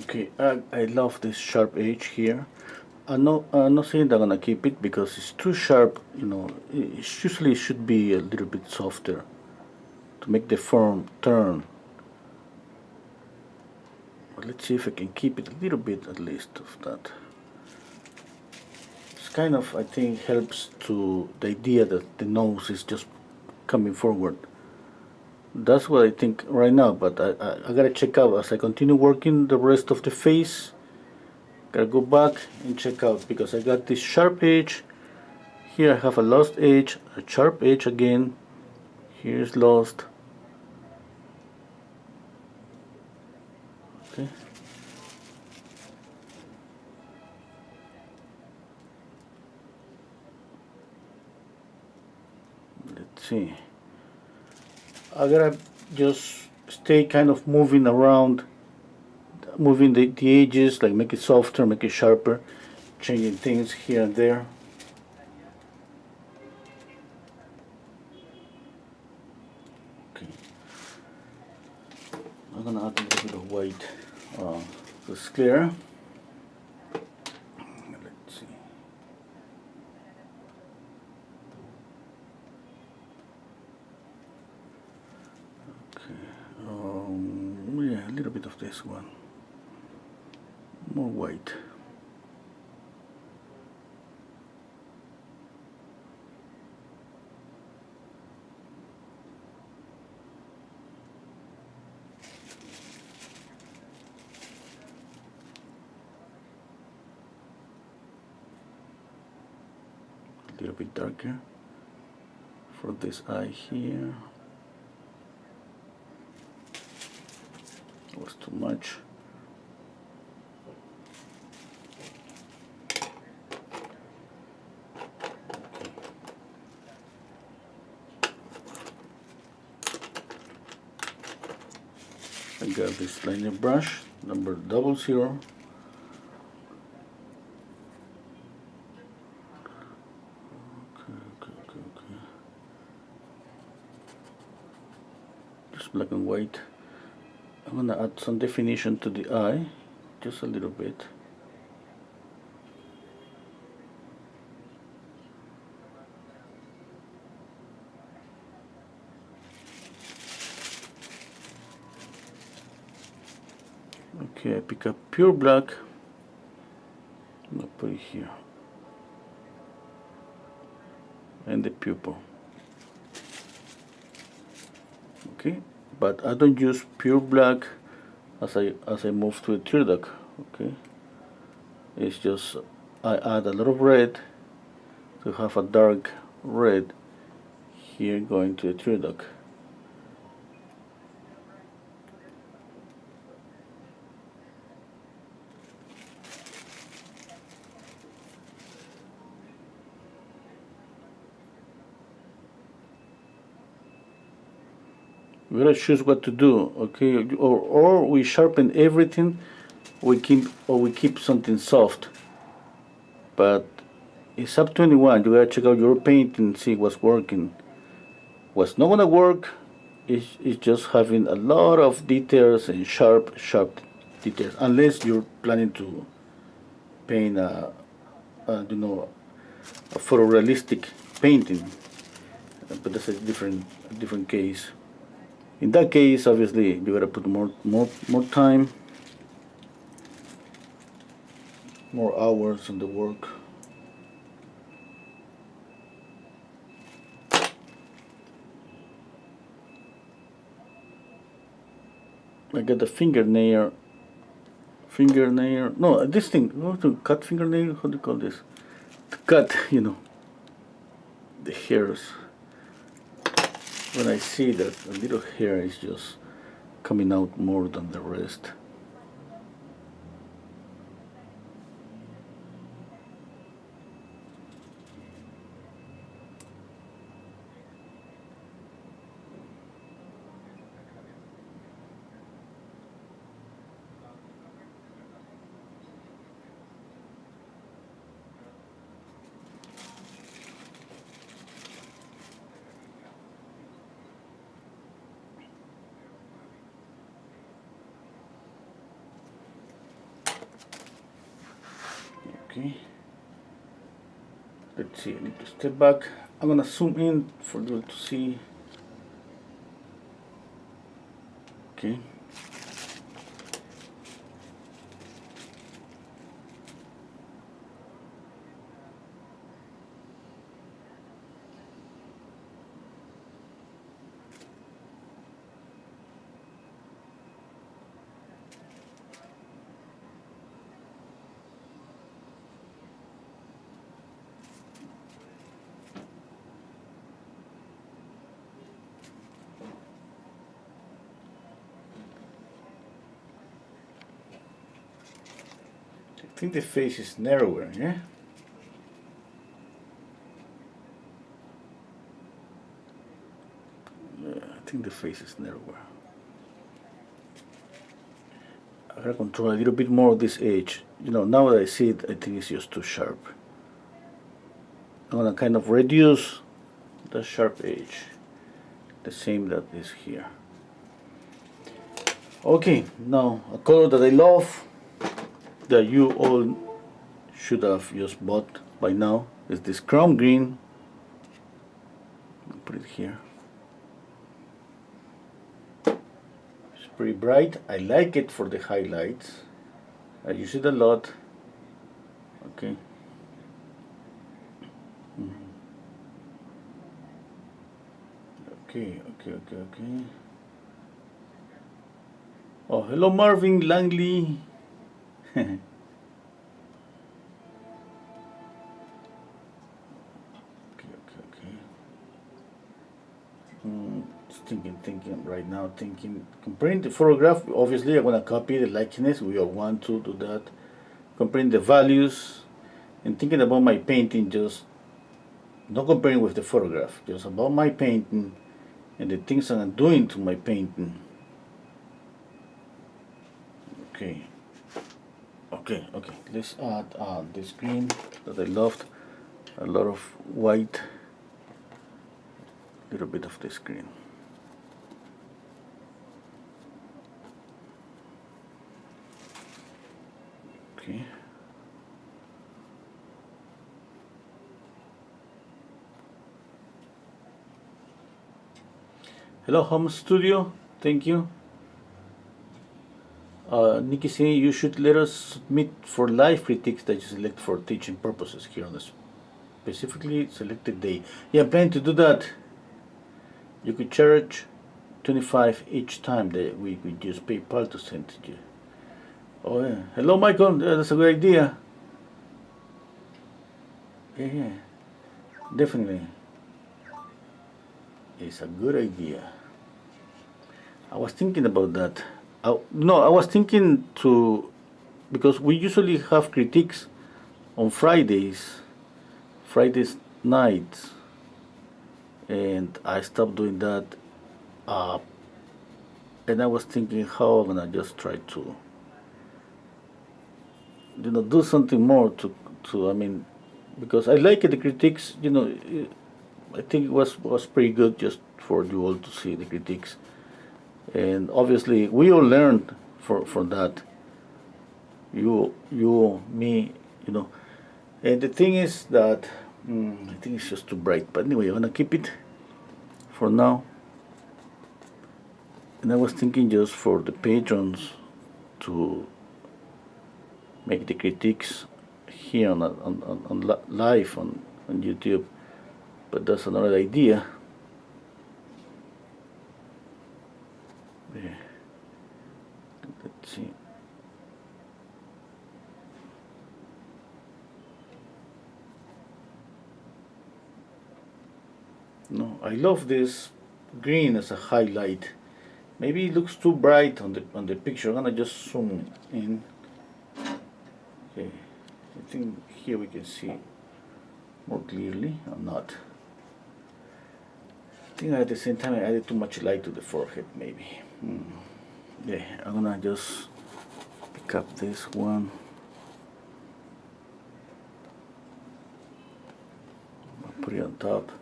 S1: Okay, I love this sharp edge here. I'm not saying that I'm gonna keep it because it's too sharp. You know, it usually should be a little bit softer to make the form turn. But let's see if I can keep it a little bit at least of that. It's kind of, I think, helps to the idea that the nose is just coming forward. That's what I think right now, but I gotta check out as I continue working the rest of the face. Gotta go back and check out because I got this sharp edge. Here I have a lost edge, a sharp edge again. Here's lost. Okay. Let's see. I gotta just stay kind of moving around, moving the edges, like make it softer, make it sharper, changing things here and there. Okay. I'm gonna add a little bit of white. It's clear. Let's see. Yeah, a little bit of this one. More white. A little bit darker for this eye here. Was too much. I got this liner brush, number 00. Okay. Just black and white. I'm gonna add some definition to the eye, just a little bit. Okay, I pick up pure black. I'm gonna put it here. And the pupil. Okay, but I don't use pure black as I move to the tear duct. Okay, it's just I add a lot of red to have a dark red here going to the tear duct. We gotta choose what to do, okay? Or we sharpen everything, we keep something soft. But it's up to anyone. You gotta check out your paint and see what's working. What's not gonna work is just having a lot of details and sharp details. Unless you're planning to paint a photorealistic painting, but that's a different case. In that case, obviously, you gotta put more time, more hours on the work. I got the fingernail. No, this thing. You want to cut fingernail? How do you call this? To cut, the hairs. When I see that a little hair is just coming out more than the rest. Okay. Let's see, I need to step back. I'm gonna zoom in for you to see. Okay. I think the face is narrower, yeah? Yeah, I think the face is narrower. I gotta control a little bit more of this edge. Now that I see it, I think it's just too sharp. I'm gonna kind of reduce the sharp edge, the same that is here. Okay, now a color that I love, that you all should have just bought by now, is this chrome green. I'll put it here. It's pretty bright. I like it for the highlights. I use it a lot. Okay. Okay. Oh, hello Marvin Langley. Okay. Just thinking right now, comparing the photograph. Obviously, I'm gonna copy the likeness. We all want to do that. Comparing the values and thinking about my painting, just not comparing with the photograph, just about my painting and the things I'm doing to my painting. Okay. Let's add this green that I loved. A lot of white. A little bit of this green. Okay. Hello, home studio. Thank you. Nikki saying you should let us submit for live critiques that you select for teaching purposes here on the specifically selected day. Yeah, I'm planning to do that. You could charge 25 each time that we could use PayPal to send to you. Oh yeah. Hello Michael, yeah, that's a good idea. Yeah, definitely. It's a good idea. I was thinking about that. No, I was thinking to, because we usually have critiques on Fridays nights, and I stopped doing that. Uh, and I was thinking how I'm gonna just try to, do something more to. I mean, because I like the critiques. I think it was pretty good just for you all to see the critiques, and obviously we all learned from that. You, me, you know. And the thing is that I think it's just too bright. But anyway, I'm gonna keep it for now. And I was thinking just for the patrons to make the critiques here on live on YouTube. But that's another idea. Yeah. Let's see. No, I love this green as a highlight. Maybe it looks too bright on the picture. I'm gonna just zoom in. Okay, I think here we can see more clearly or not. I think at the same time I added too much light to the forehead maybe. Yeah, I'm gonna just pick up this one. I'll put it on top.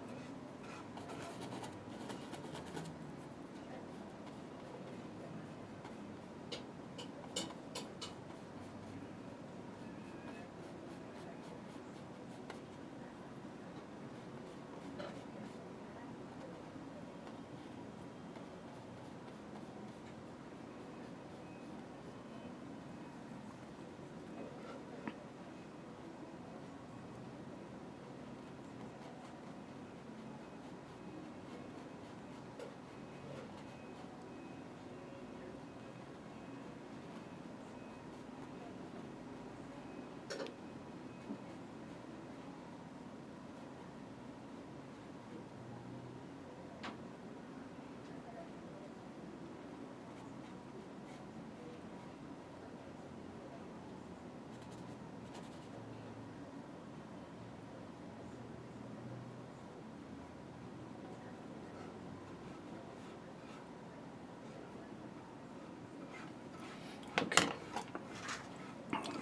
S1: Okay,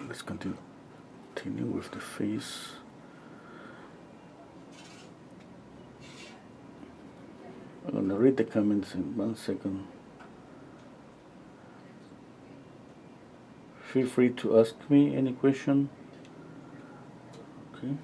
S1: let's continue with the face. I'm gonna read the comments in 1 second. Feel free to ask me any question. Okay.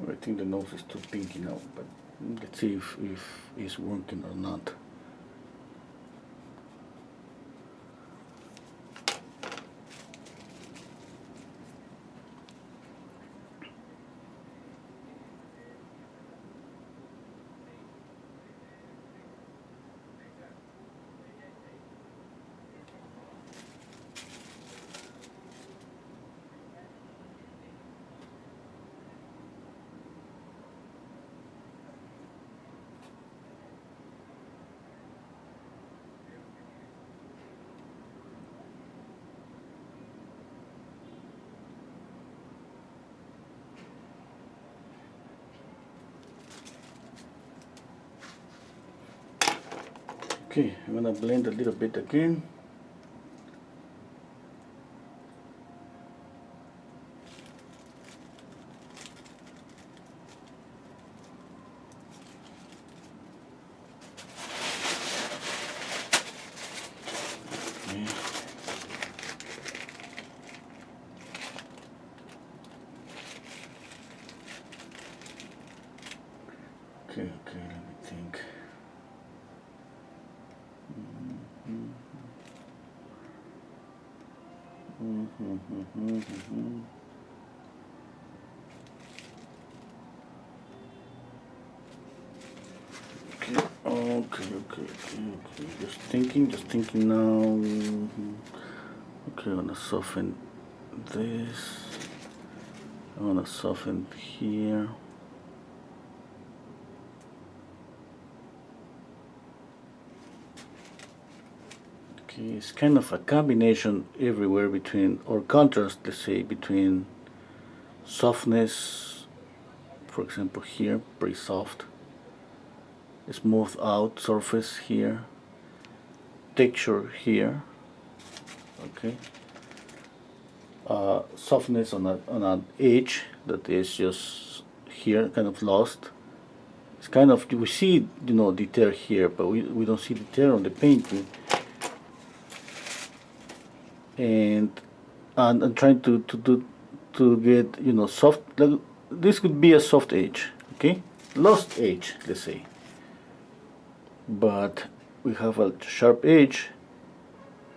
S1: I think the nose is too pinky now, but Let's see if it's working or not. Okay, I'm gonna blend a little bit again. Okay, let me think. Okay. Just thinking now. Okay, I'm gonna soften this. I'm gonna soften here. Okay, it's kind of a combination everywhere between, or contrast, let's say, between softness, for example here, pretty soft, smooth out surface here, texture here, okay, softness on an edge that is just here, kind of lost. It's kind of, we see, detail here, but we don't see detail on the painting. And I'm trying to get soft, like, this could be a soft edge, okay, lost edge, let's say, but we have a sharp edge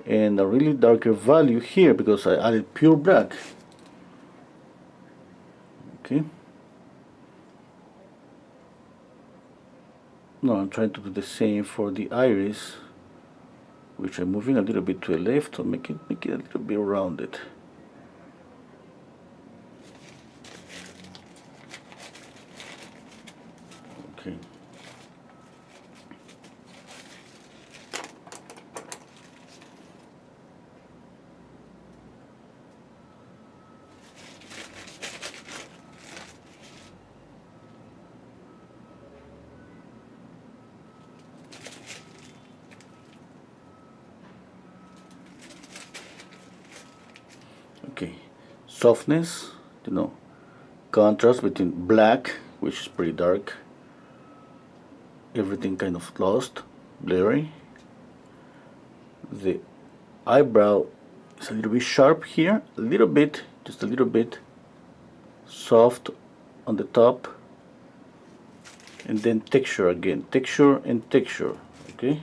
S1: and a really darker value here because I added pure black. Okay, now I'm trying to do the same for the iris, which I'm moving a little bit to the left to make it a little bit rounded. Okay. Okay, softness, contrast between black, which is pretty dark, everything kind of lost, blurry. The eyebrow is a little bit sharp here, a little bit, just a little bit, soft on the top, and then texture again, texture and texture, okay?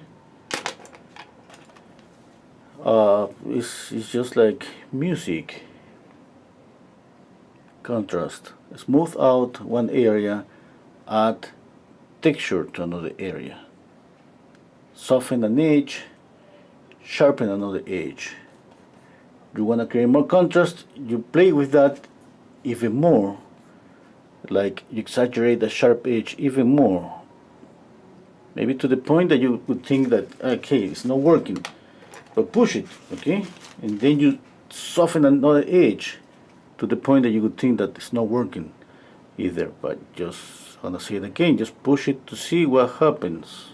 S1: It's just like music. Contrast, smooth out one area, add texture to another area, soften an edge, sharpen another edge. You want to create more contrast, you play with that even more, like you exaggerate the sharp edge even more, maybe to the point that you would think that, okay, it's not working, but push it, okay, and then you soften another edge to the point that you would think that it's not working either, but just gonna say it again, just push it to see what happens.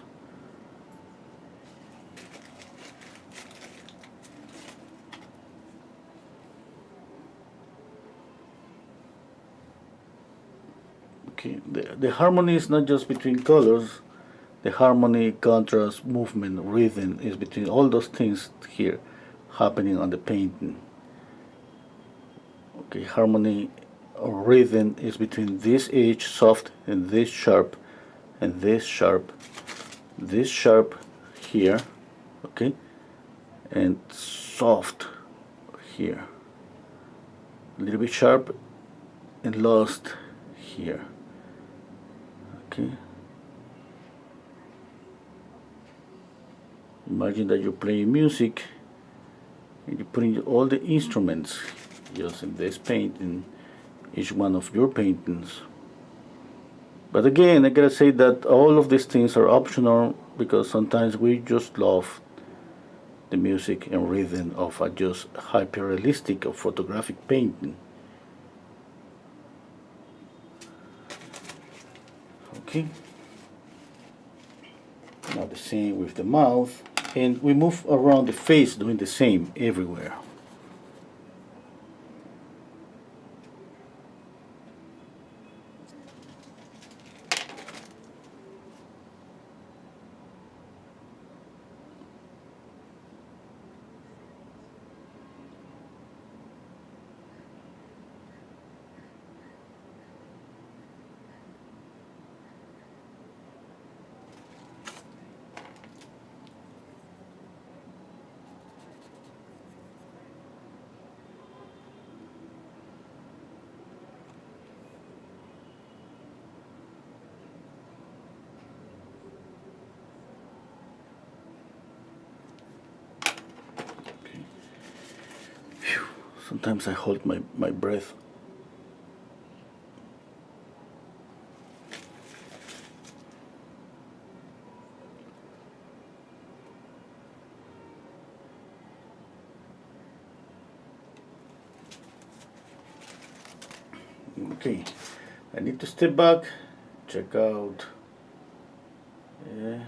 S1: Okay, the harmony is not just between colors, the harmony, contrast, movement, rhythm is between all those things here happening on the painting. Okay, harmony or rhythm is between this edge soft and this sharp and this sharp here, okay, and soft here, a little bit sharp and lost here, okay. Imagine that you're playing music and you're putting all the instruments just in this painting, each one of your paintings. But again, I gotta say that all of these things are optional, because sometimes we just love the music and rhythm of a just hyper-realistic or photographic painting. Okay. Now the same with the mouth, and we move around the face doing the same everywhere. Sometimes I hold my breath. Okay, I need to step back, check out. Yeah.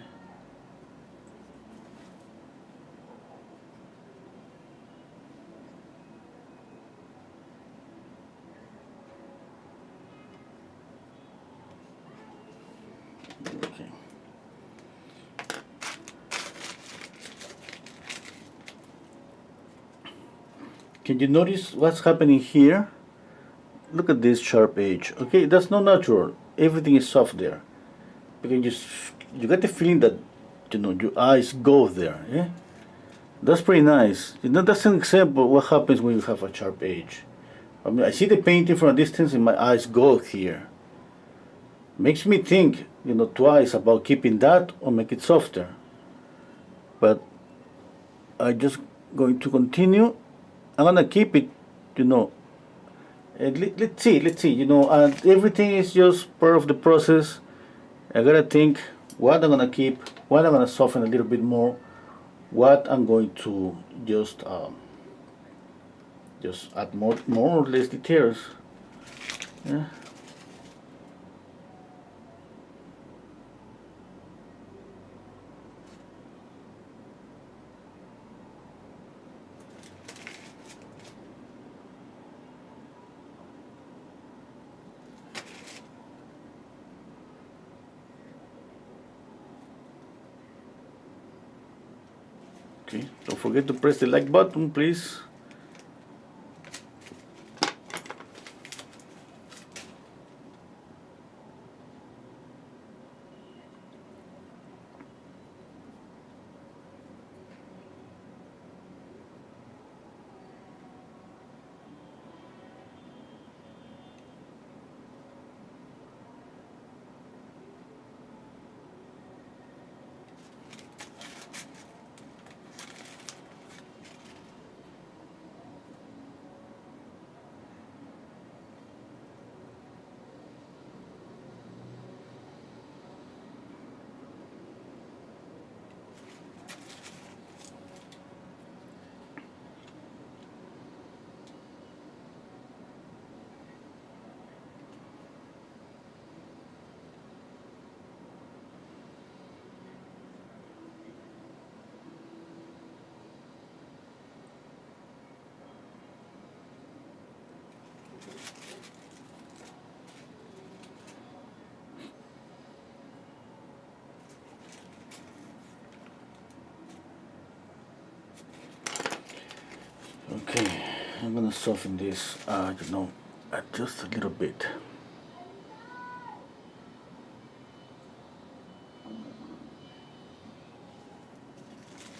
S1: Okay. Can you notice what's happening here? Look at this sharp edge. Okay, that's not natural. Everything is soft there. Because you get the feeling that your eyes go there. Yeah, that's pretty nice. That's an example of what happens when you have a sharp edge. I mean, I see the painting from a distance and my eyes go here. Makes me think, twice about keeping that or make it softer. But I'm just going to continue. I'm gonna keep it, And let's see, and everything is just part of the process. I gotta think what I'm gonna keep, what I'm gonna soften a little bit more, what I'm going to just add more or less details. Yeah. Okay, don't forget to press the like button, please. Okay, I'm gonna soften this, just a little bit.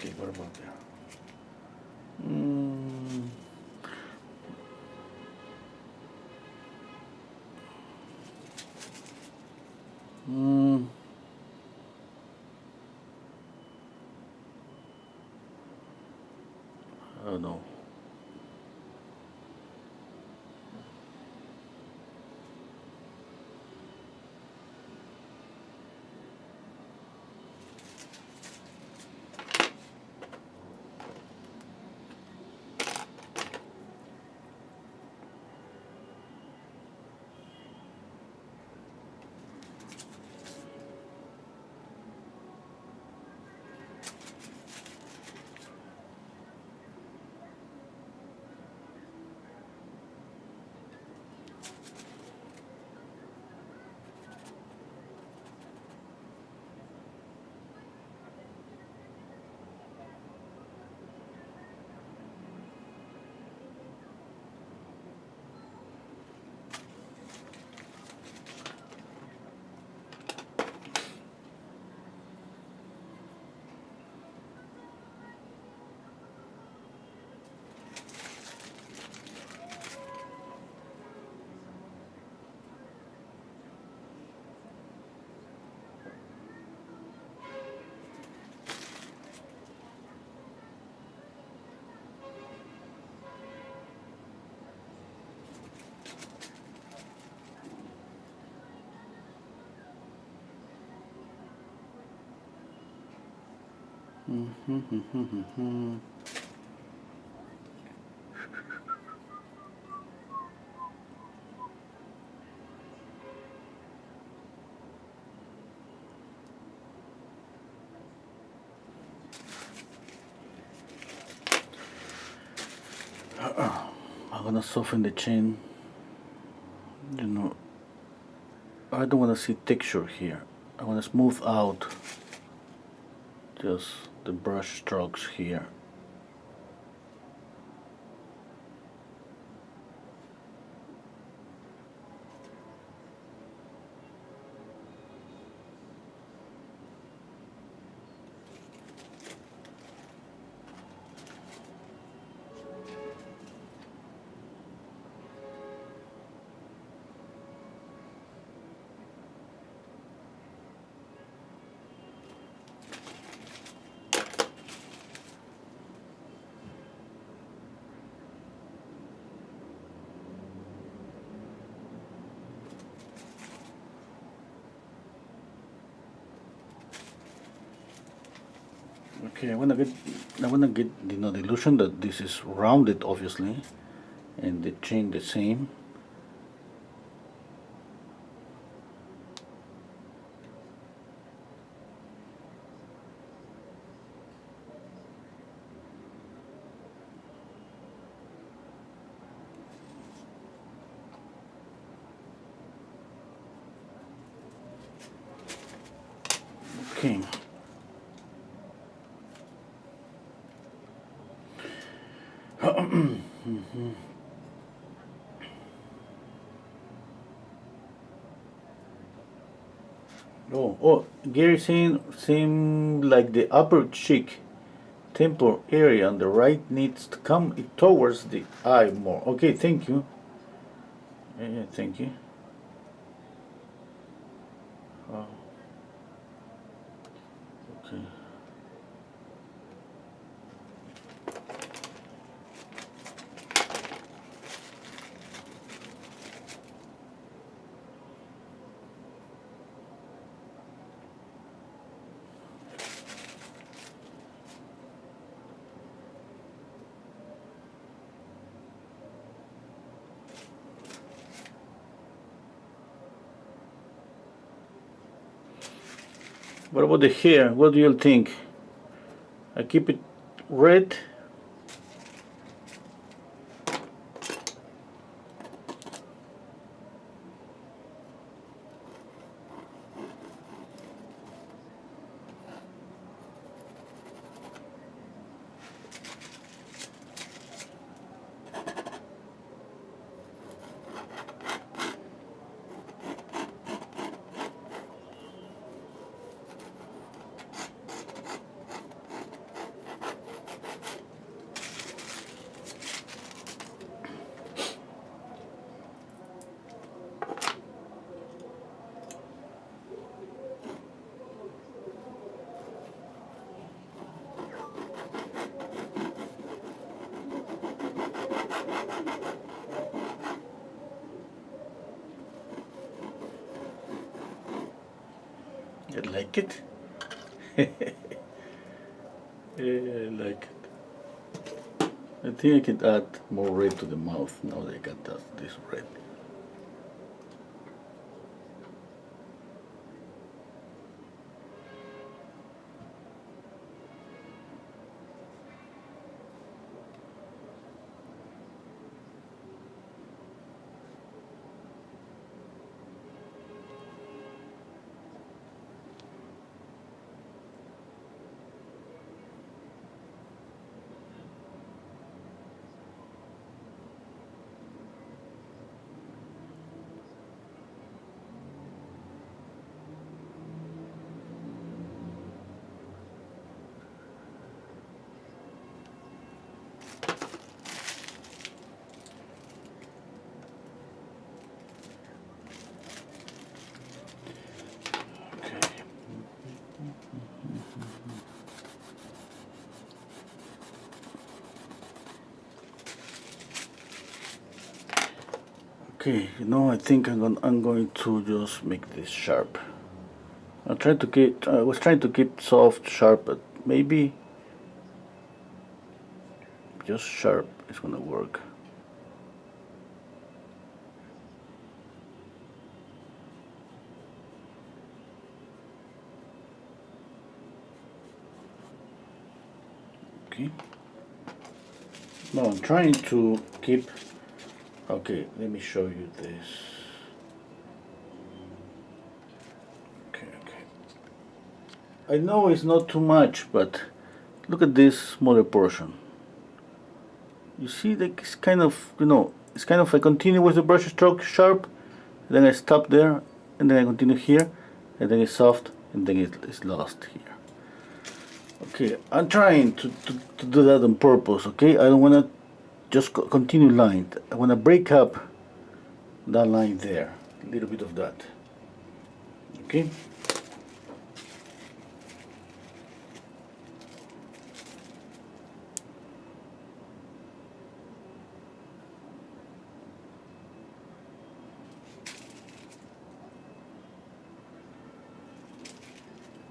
S1: Okay, what about there? Mm. Mm. I don't know. I'm gonna soften the chin. You know, I don't want to see texture here. I want to smooth out just the brush strokes here. Okay, I wanna get the illusion that this is rounded, obviously, and the chin the same. Okay. Oh, Gary saying seem like the upper cheek temple area on the right needs to come towards the eye more. Okay, thank you. Yeah, thank you. Oh, okay. What about the hair? What do you think? I keep it red. I like it. I like it. I think I can add more red to the mouth now that I got this red. Okay, I think I'm going to just make this sharp. I was trying to keep soft, sharp, but maybe just sharp is gonna work. Okay. Now I'm trying to keep. Okay, let me show you this. Okay. I know it's not too much, but look at this smaller portion. You see that it's kind of, it's kind of I continue with the brush stroke sharp, then I stop there, and then I continue here, and then it's soft, and then it's lost here. Okay, I'm trying to do that on purpose, okay? I don't want to just continue line. I want to break up that line there, a little bit of that, okay?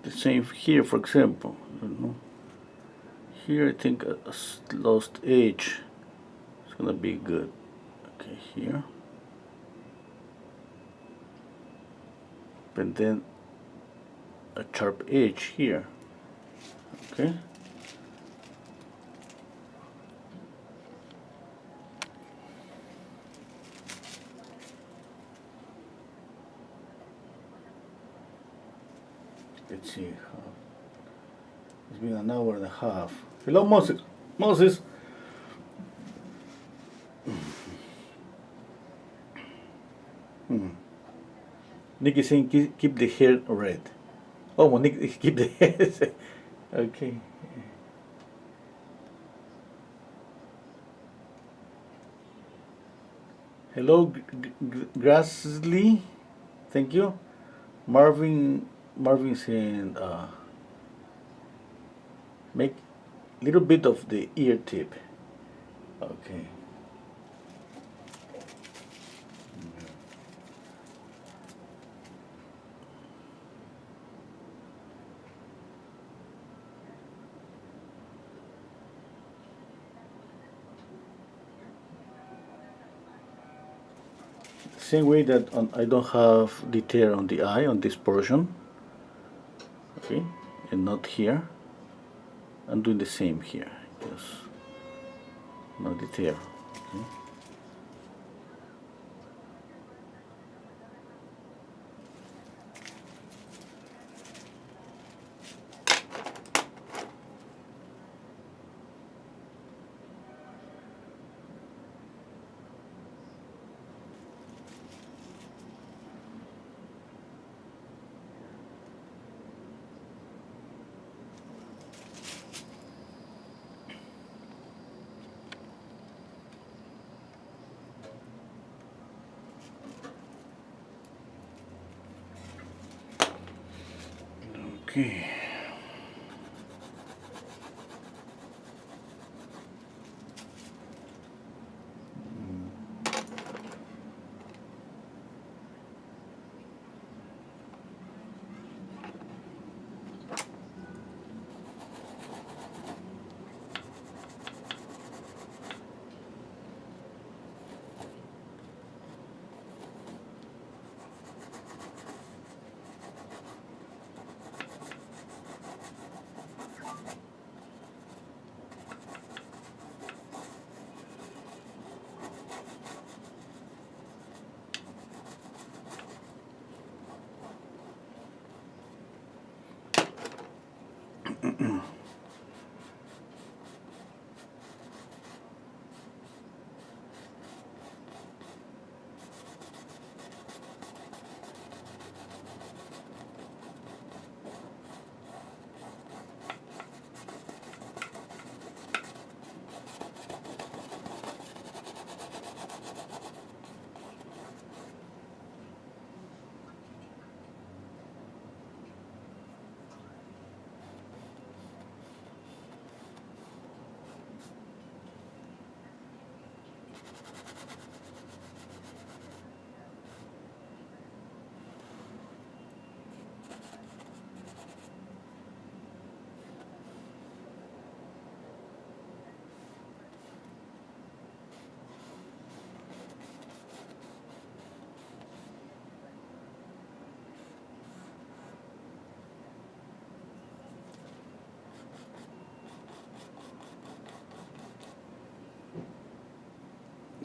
S1: The same here, for example. Here I think a lost edge is gonna be good. Okay, here. And then a sharp edge here. Okay. Let's see. It's been an hour and a half. Hello, Moses. Moses. Nick is saying keep the hair red. Oh, well, Nick, keep the hair. Okay. Hello, Grassley. Thank you. Marvin saying make a little bit of the ear tip. Okay. Same way that I don't have detail on the eye on this portion, okay, and not here. I'm doing the same here, just no detail. Okay. Okay.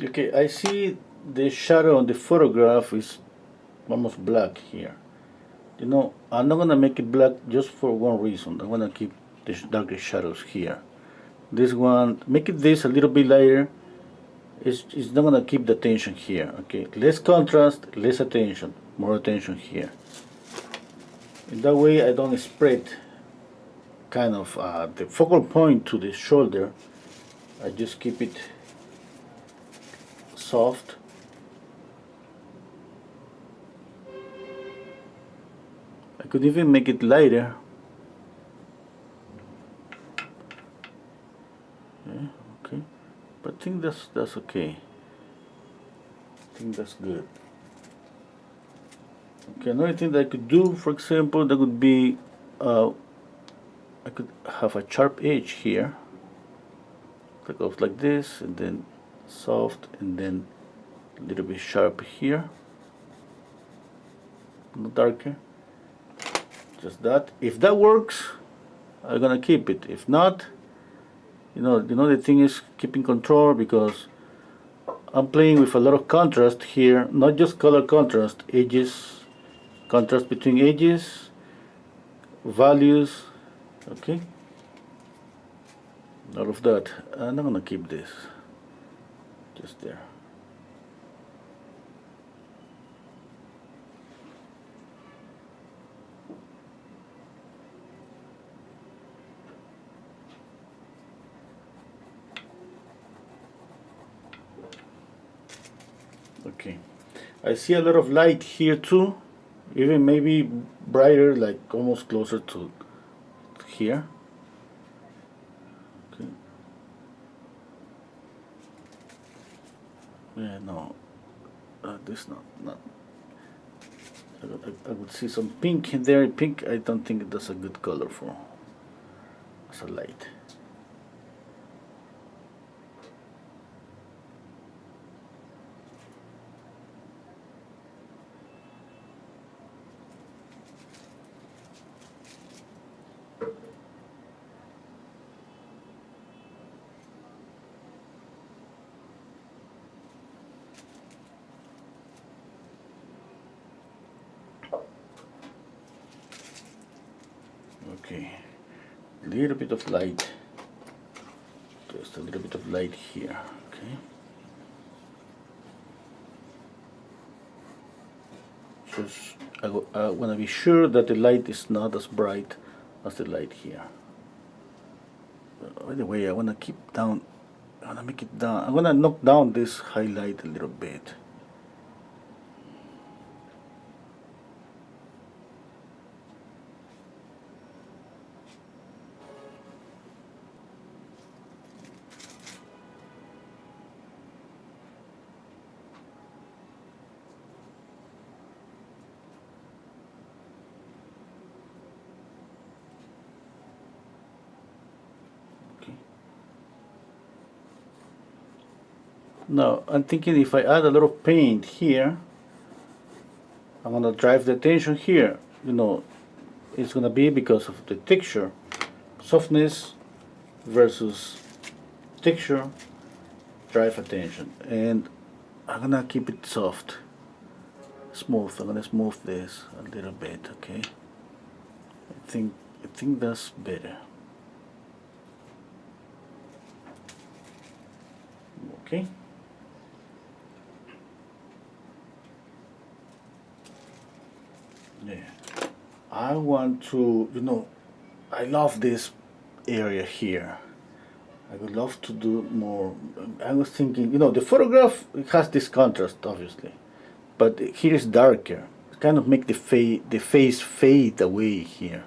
S1: Okay, I see the shadow on the photograph is almost black here. You know, I'm not gonna make it black just for one reason. I'm gonna keep the darker shadows here. This one, make it this a little bit lighter. It's not gonna keep the attention here. Okay, less contrast, less attention, more attention here. In that way, I don't spread kind of the focal point to the shoulder. I just keep it soft. I could even make it lighter. Yeah, okay, but I think that's okay. I think that's good. Okay, another thing that I could do, for example, that would be I could have a sharp edge here. That goes like this, and then soft, and then a little bit sharp here. No darker. Just that. If that works, I'm gonna keep it. If not, you know the thing is keeping control, because I'm playing with a lot of contrast here, not just color contrast, edges, contrast between edges, values. Okay, all of that. I'm not gonna keep this just there. Okay, I see a lot of light here too, even maybe brighter, like almost closer to here. Okay. Yeah, no, this not. I would see some pink in there. Pink, I don't think that's a good color for as a light. Okay, a little bit of light, just a little bit of light here. Okay, just I want to be sure that the light is not as bright as the light here. By the way, I want to keep down. I want to make it down. I'm gonna knock down this highlight a little bit. Now, I'm thinking if I add a lot of paint here, I'm gonna drive the attention here. You know, it's gonna be because of the texture, softness versus texture, drive attention. And I'm gonna keep it soft, smooth. I'm gonna smooth this a little bit. Okay, I think that's better. Okay. Yeah, I want to, I love this area here. I would love to do more. I was thinking, the photograph has this contrast, obviously, but here is darker. Kind of make the face fade away here.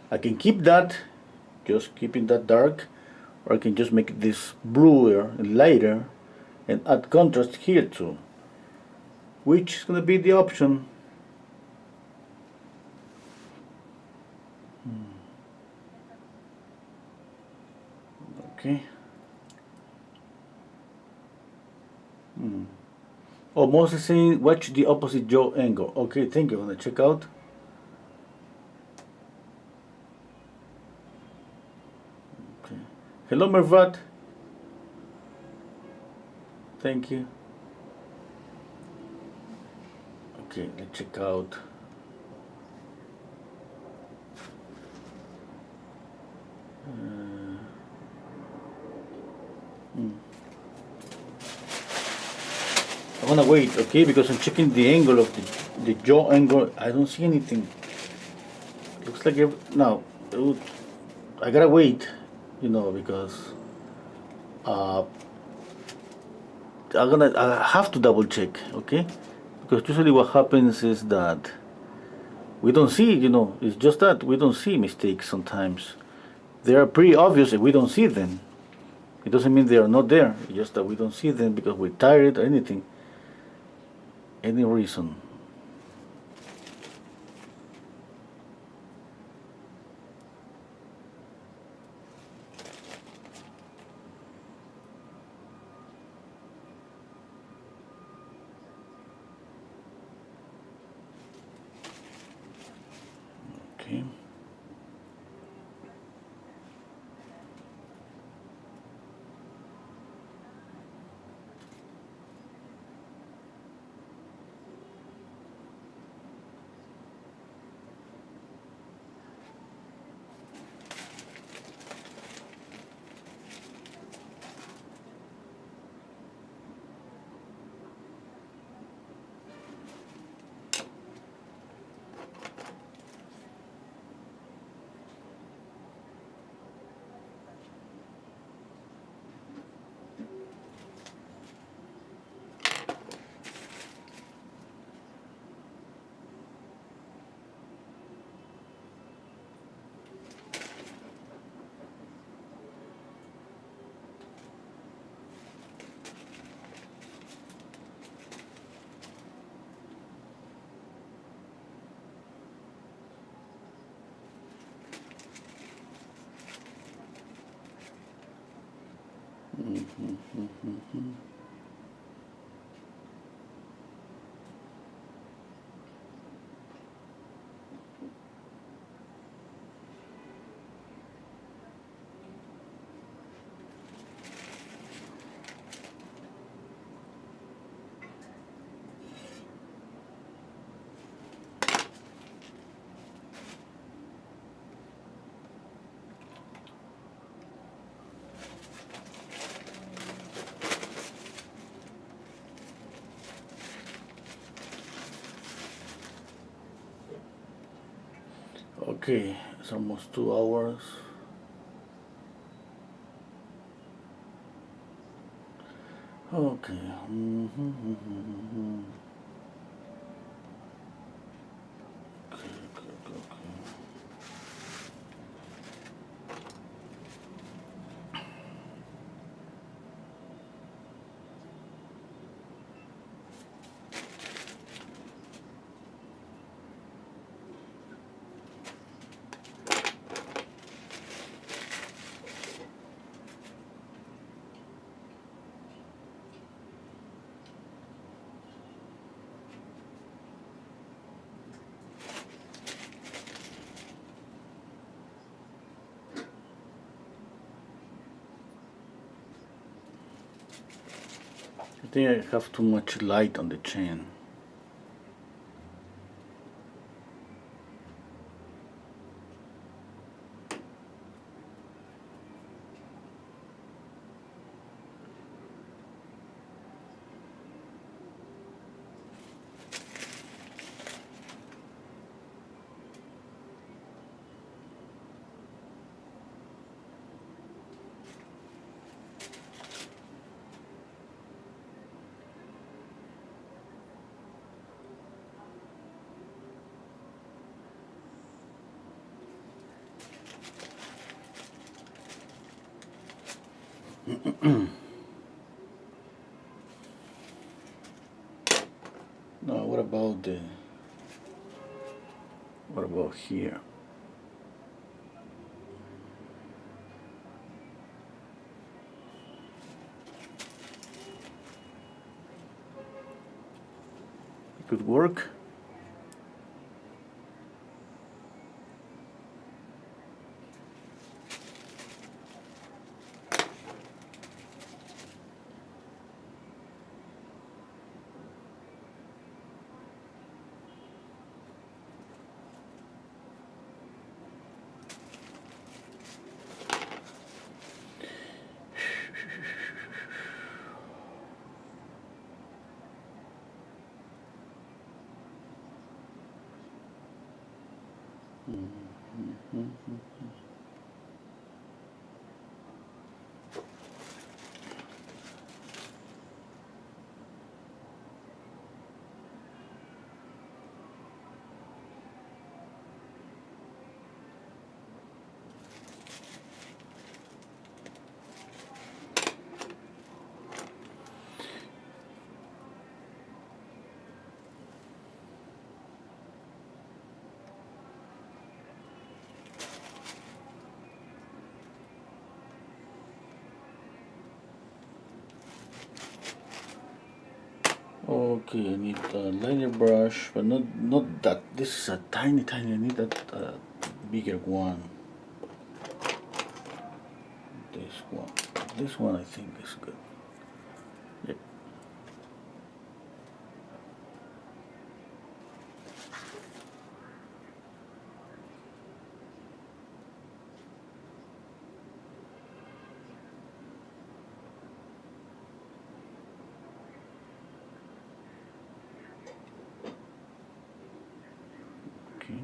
S1: I can keep that, just keeping that dark, or I can just make this bluer and lighter, and add contrast here too. Which is going to be the option? Okay. Oh, Moses saying watch the opposite jaw angle. Okay, thank you. I'm gonna check out. Okay. Hello, Mervat. Thank you. Okay, let's check out. I'm gonna wait, okay, because I'm checking the angle of the jaw angle. I don't see anything. Looks like now. I gotta wait, because I have to double check, okay? Because usually what happens is that we don't see, it's just that we don't see mistakes sometimes. They are pretty obvious and we don't see them. It doesn't mean they are not there. It's just that we don't see them because we're tired or anything. Any reason. Okay. Okay, it's almost 2 hours. Okay. Okay. I think I have too much light on the chain. No, what about here? It could work. Okay, I need a liner brush, but not that. This is a tiny. I need that bigger one. This one. This one I think is good. Yep. Okay.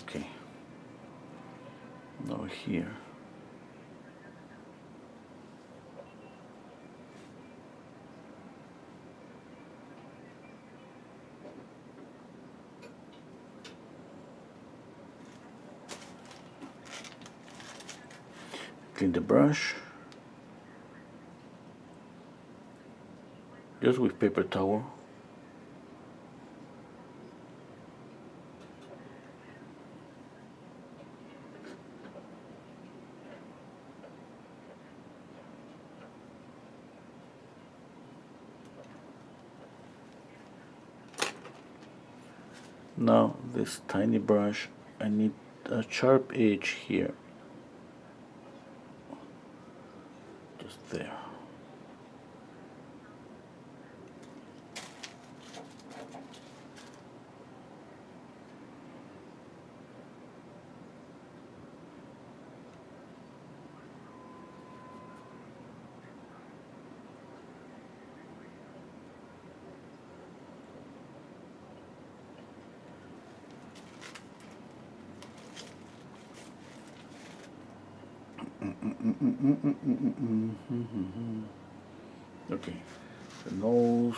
S1: Okay. Now here. Clean the brush. Just with paper towel. Now this tiny brush, I need a sharp edge here. Just there. Okay, the nose.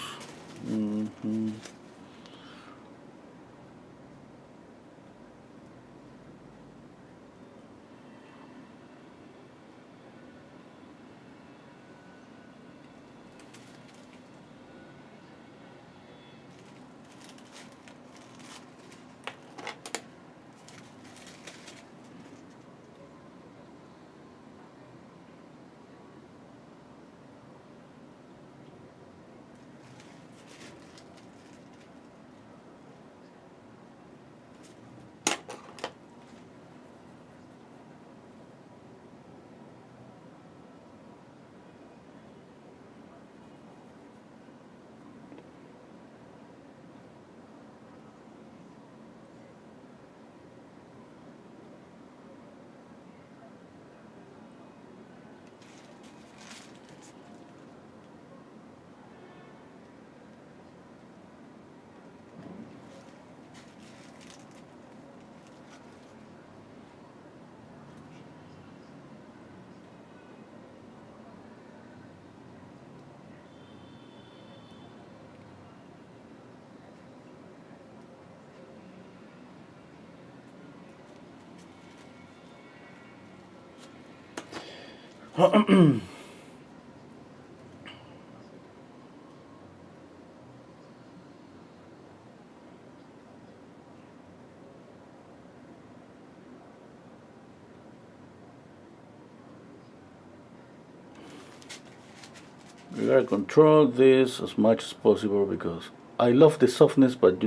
S1: We gotta control this as much as possible because I love the softness, but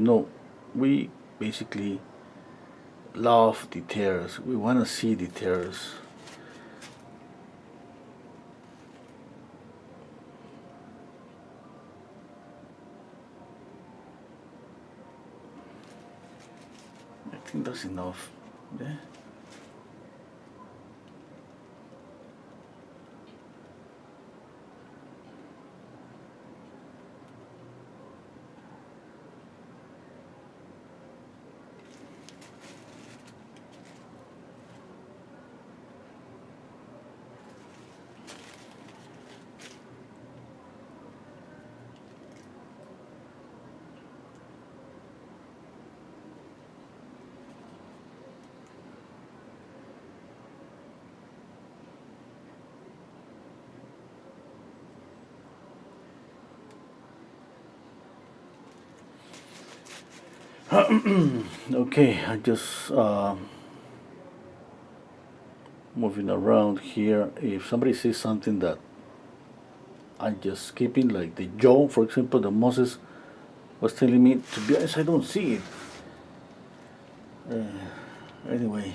S1: we basically love details. We want to see details. I think that's enough. Yeah. Okay, I just moving around here. If somebody says something that I'm just skipping, like the jaw, for example, the Moses was telling me, to be honest, I don't see it. Anyway,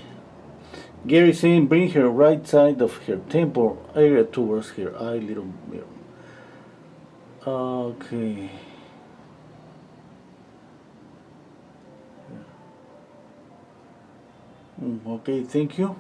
S1: Gary saying, bring her right side of her temple area towards her eye, little mirror. Okay. Okay, thank you.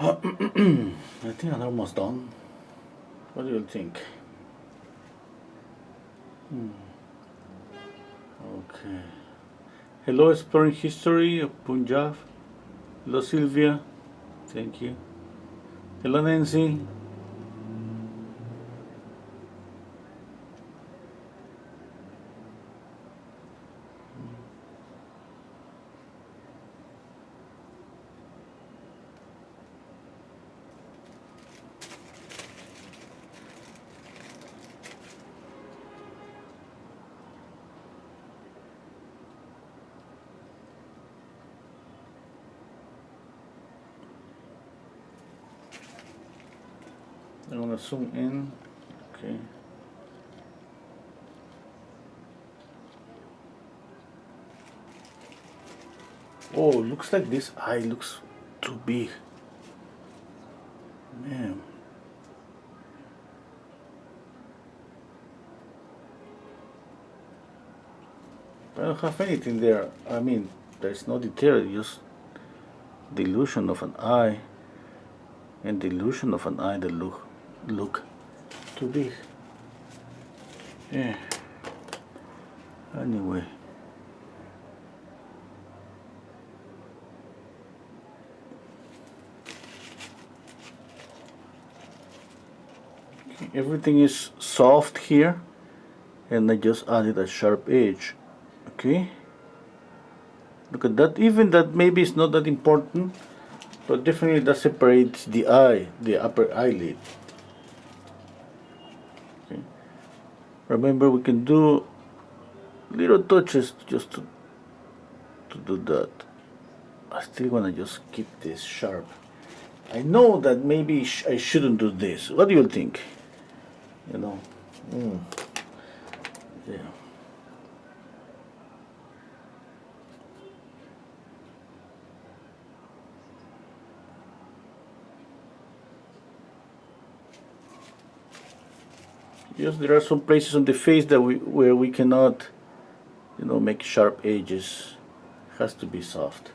S1: I think I'm almost done. What do you think? Okay. Hello, exploring history of Punjab. Hello, Sylvia. Thank you. Hello, Nancy. I'm gonna zoom in. Okay. Oh, looks like this eye looks too big. Man. I don't have anything there. I mean, there's no detail, just the illusion of an eye and the illusion of an eye that look too big. Yeah. Anyway. Okay, everything is soft here, and I just added a sharp edge. Okay. Look at that. Even that maybe is not that important, but definitely that separates the eye, the upper eyelid. Okay. Remember, we can do little touches just to do that. I still wanna just keep this sharp. I know that maybe I shouldn't do this. What do you think? You know. Yeah. Yes, there are some places on the face that where we cannot, make sharp edges. It has to be soft.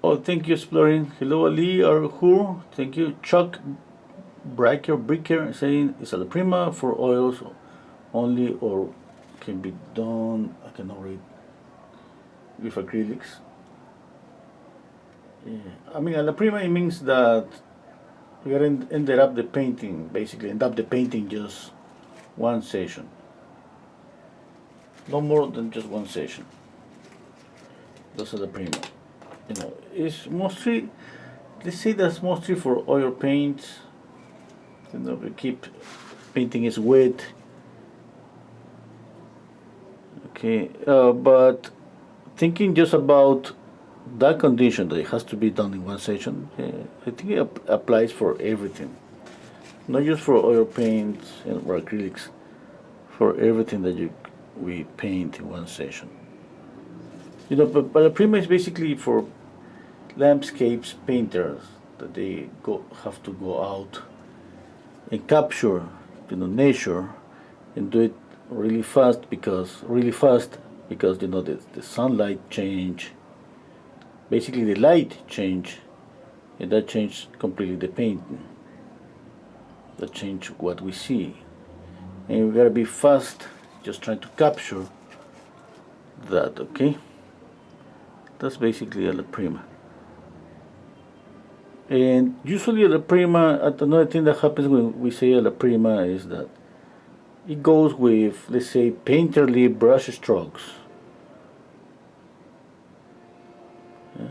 S1: Oh, thank you, Exploring. Hello, Ali or Hur. Thank you. Chuck Bricker saying it's a la prima for oils only or can be done. I cannot read with acrylics. Yeah. I mean, a la prima it means that we are ended up the painting, basically, end up the painting just one session. No more than just one session. That's a la prima. It's mostly, let's say that's mostly for oil paints. We keep painting is wet. Okay, but thinking just about that condition that it has to be done in one session, I think it applies for everything, not just for oil paints and or acrylics, for everything that we paint in one session. But a prima is basically for landscapes painters that they have to go out and capture, nature, and do it really fast because the sunlight change, basically the light change, and that changed completely the painting. That changed what we see, and we gotta be fast, just trying to capture that. Okay, that's basically a la prima. And usually a la prima, another thing that happens when we say a la prima is that it goes with, let's say, painterly brush strokes. Yeah.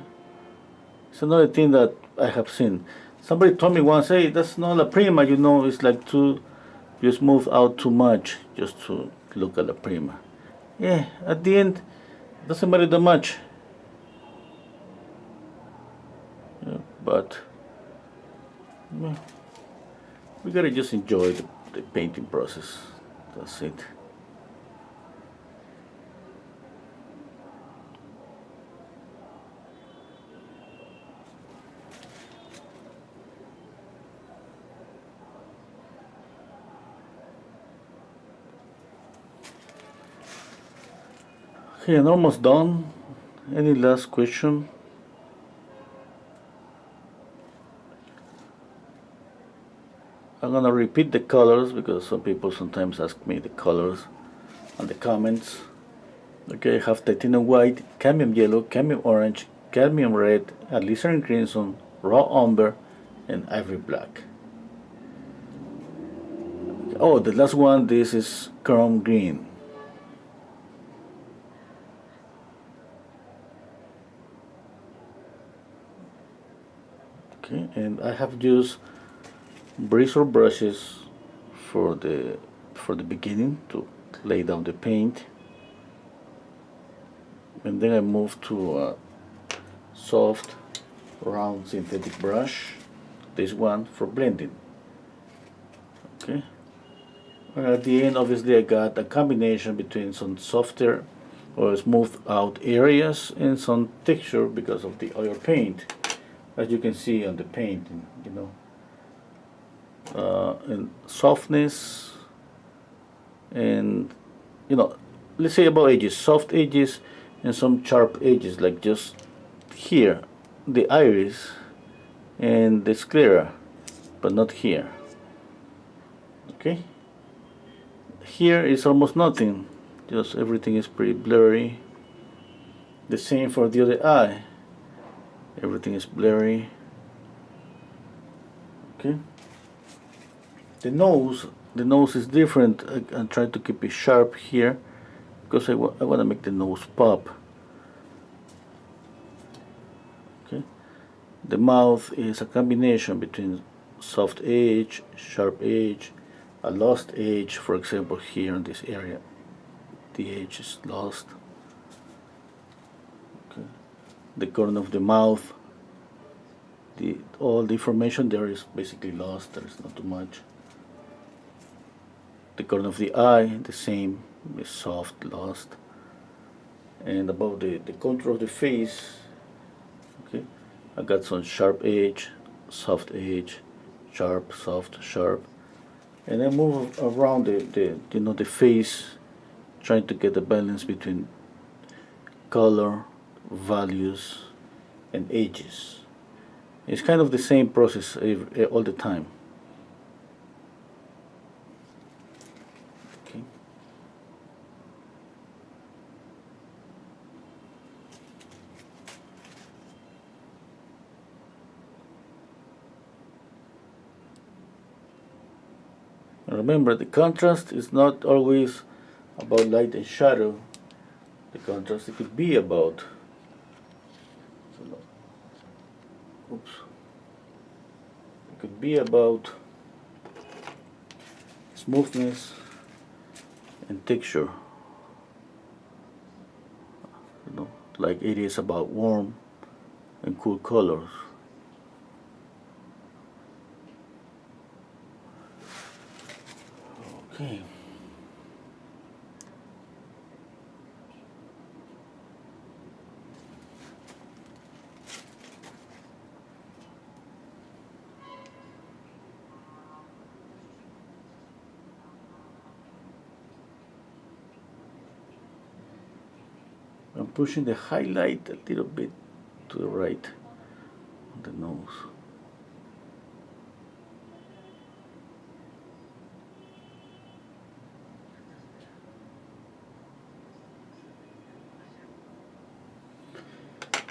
S1: It's another thing that I have seen. Somebody told me once, hey, that's not la prima, it's like you smooth out too much just to look at la prima. Yeah, at the end, it doesn't matter that much. Yeah, but we gotta just enjoy the painting process. That's it. Okay, I'm almost done. Any last question? I'm gonna repeat the colors because some people sometimes ask me the colors on the comments. Okay, I have titanium white, cadmium yellow, cadmium orange, cadmium red, alizarin crimson, raw umber, and ivory black. Oh, the last one, this is chrome green. Okay, and I have used bristle brushes for the beginning to lay down the paint, and then I move to a soft round synthetic brush, this one for blending. Okay, and at the end obviously I got a combination between some softer or smooth out areas and some texture because of the oil paint, as you can see on the painting, you know. And softness, and you know, let's say about edges, soft edges and some sharp edges, like just here the iris and the sclera, but not here. Okay, here is almost nothing, just everything is pretty blurry. The same for the other eye, everything is blurry. Okay, the nose is different. I try to keep it sharp here because I want to make the nose pop. Okay, the mouth is a combination between soft edge, sharp edge, a lost edge. For example, here in this area, the edge is lost. Okay, the corner of the mouth, all the information there is basically lost. There is not too much. The corner of the eye, the same, is soft, lost. And about the contour of the face, okay, I got some sharp edge, soft edge, sharp, soft, sharp, and I move around the face, trying to get the balance between color, values, and edges. It's kind of the same process all the time. Okay. Remember, the contrast is not always about light and shadow. The contrast, it could be about, it could be about smoothness and texture. You know, like it is about warm and cool colors. Okay. I'm pushing the highlight a little bit to the right on the nose.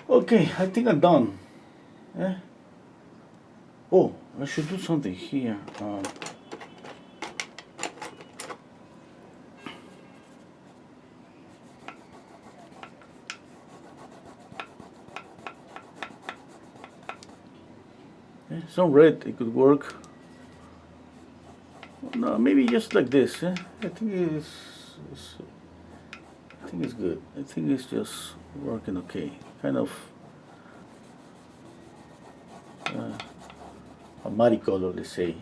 S1: Okay, I think I'm done. Oh, I should do something here. Some red, it could work. No, maybe just like this. I think it's good. I think it's just working okay. Kind of a muddy color, let's say.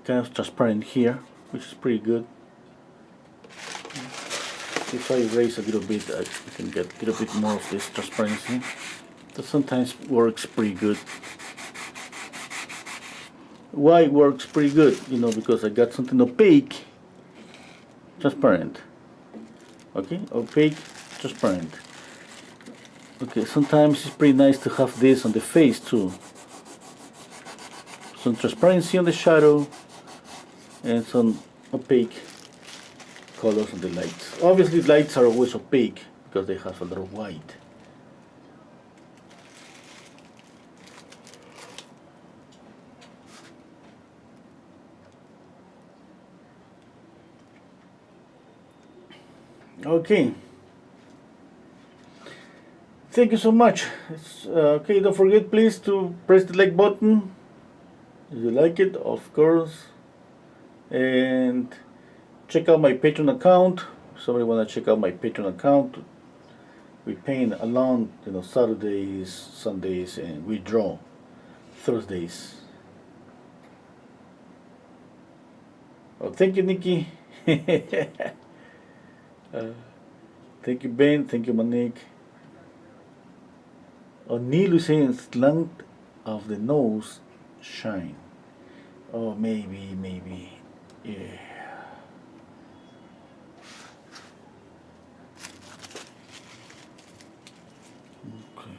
S1: Kind of transparent here, which is pretty good. If I erase a little bit, I can get a little bit more of this transparency. That sometimes works pretty good. Why it works pretty good? You know, because I got something opaque, transparent. Okay, opaque, transparent. Okay, sometimes it's pretty nice to have this on the face too. some transparency on the shadow, and some opaque colors on the lights. Obviously lights are always opaque because they have a lot of white. Okay. Thank you so much. Okay, don't forget please to press the like button if you like it, of course. And check out my Patreon account. If somebody wanna check out my Patreon account. We paint along, Saturdays, Sundays, and we draw Thursdays. Oh, thank you, Nikki. Thank you, Ben. Thank you, Monique. Oh, Neil is saying slant of the nose shine. Oh, maybe. Yeah. Okay.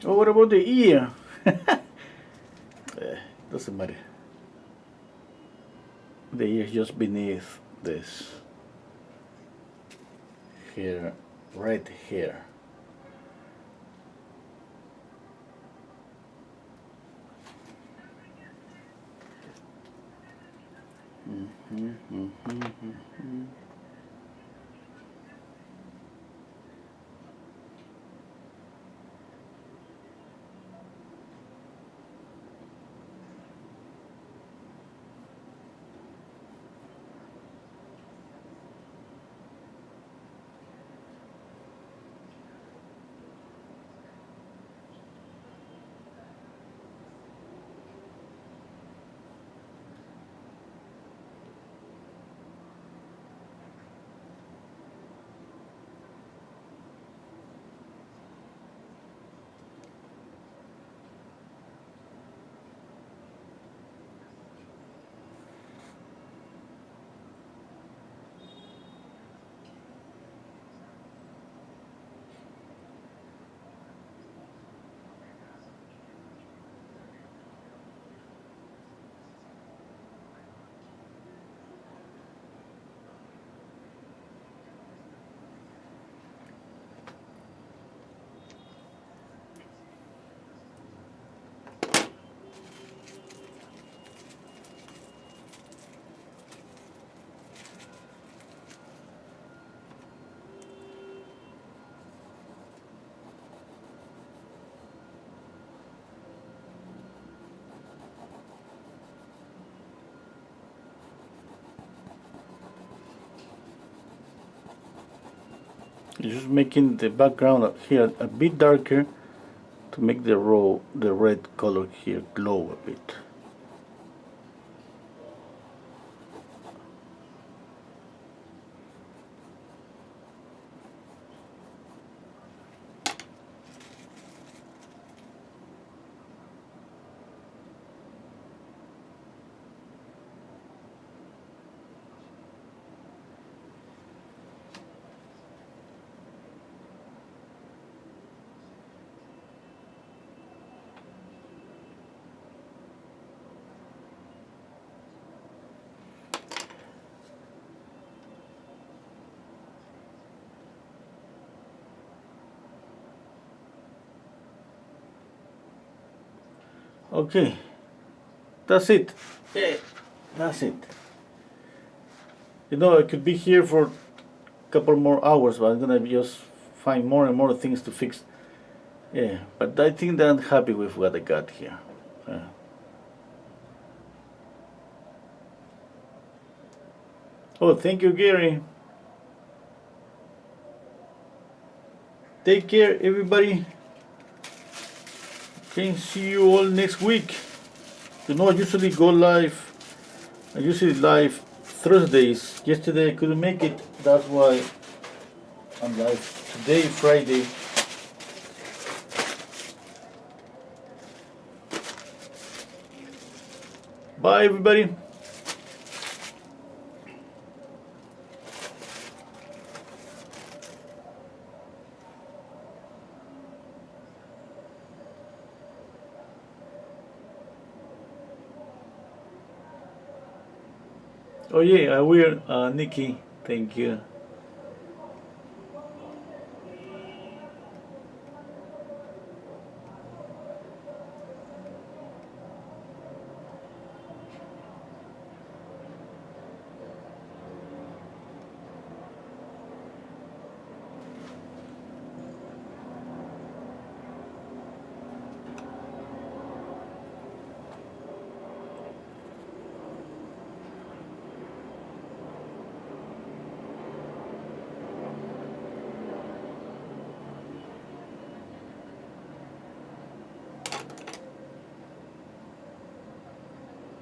S1: Oh, what about the ear? Doesn't matter. The ear is just beneath this here, right here. Just making the background here a bit darker to make the red color here glow a bit. Okay, that's it. Yeah, that's it. You know, I could be here for a couple more hours, but I'm gonna just find more and more things to fix. Yeah, but I think that I'm happy with what I got here. Oh, thank you, Gary. Take care, everybody. Okay, see you all next week. You know, I usually go live. I usually live Thursdays. Yesterday I couldn't make it. That's why I'm live today, Friday. Bye, everybody. Oh yeah, I will, Nikki. Thank you.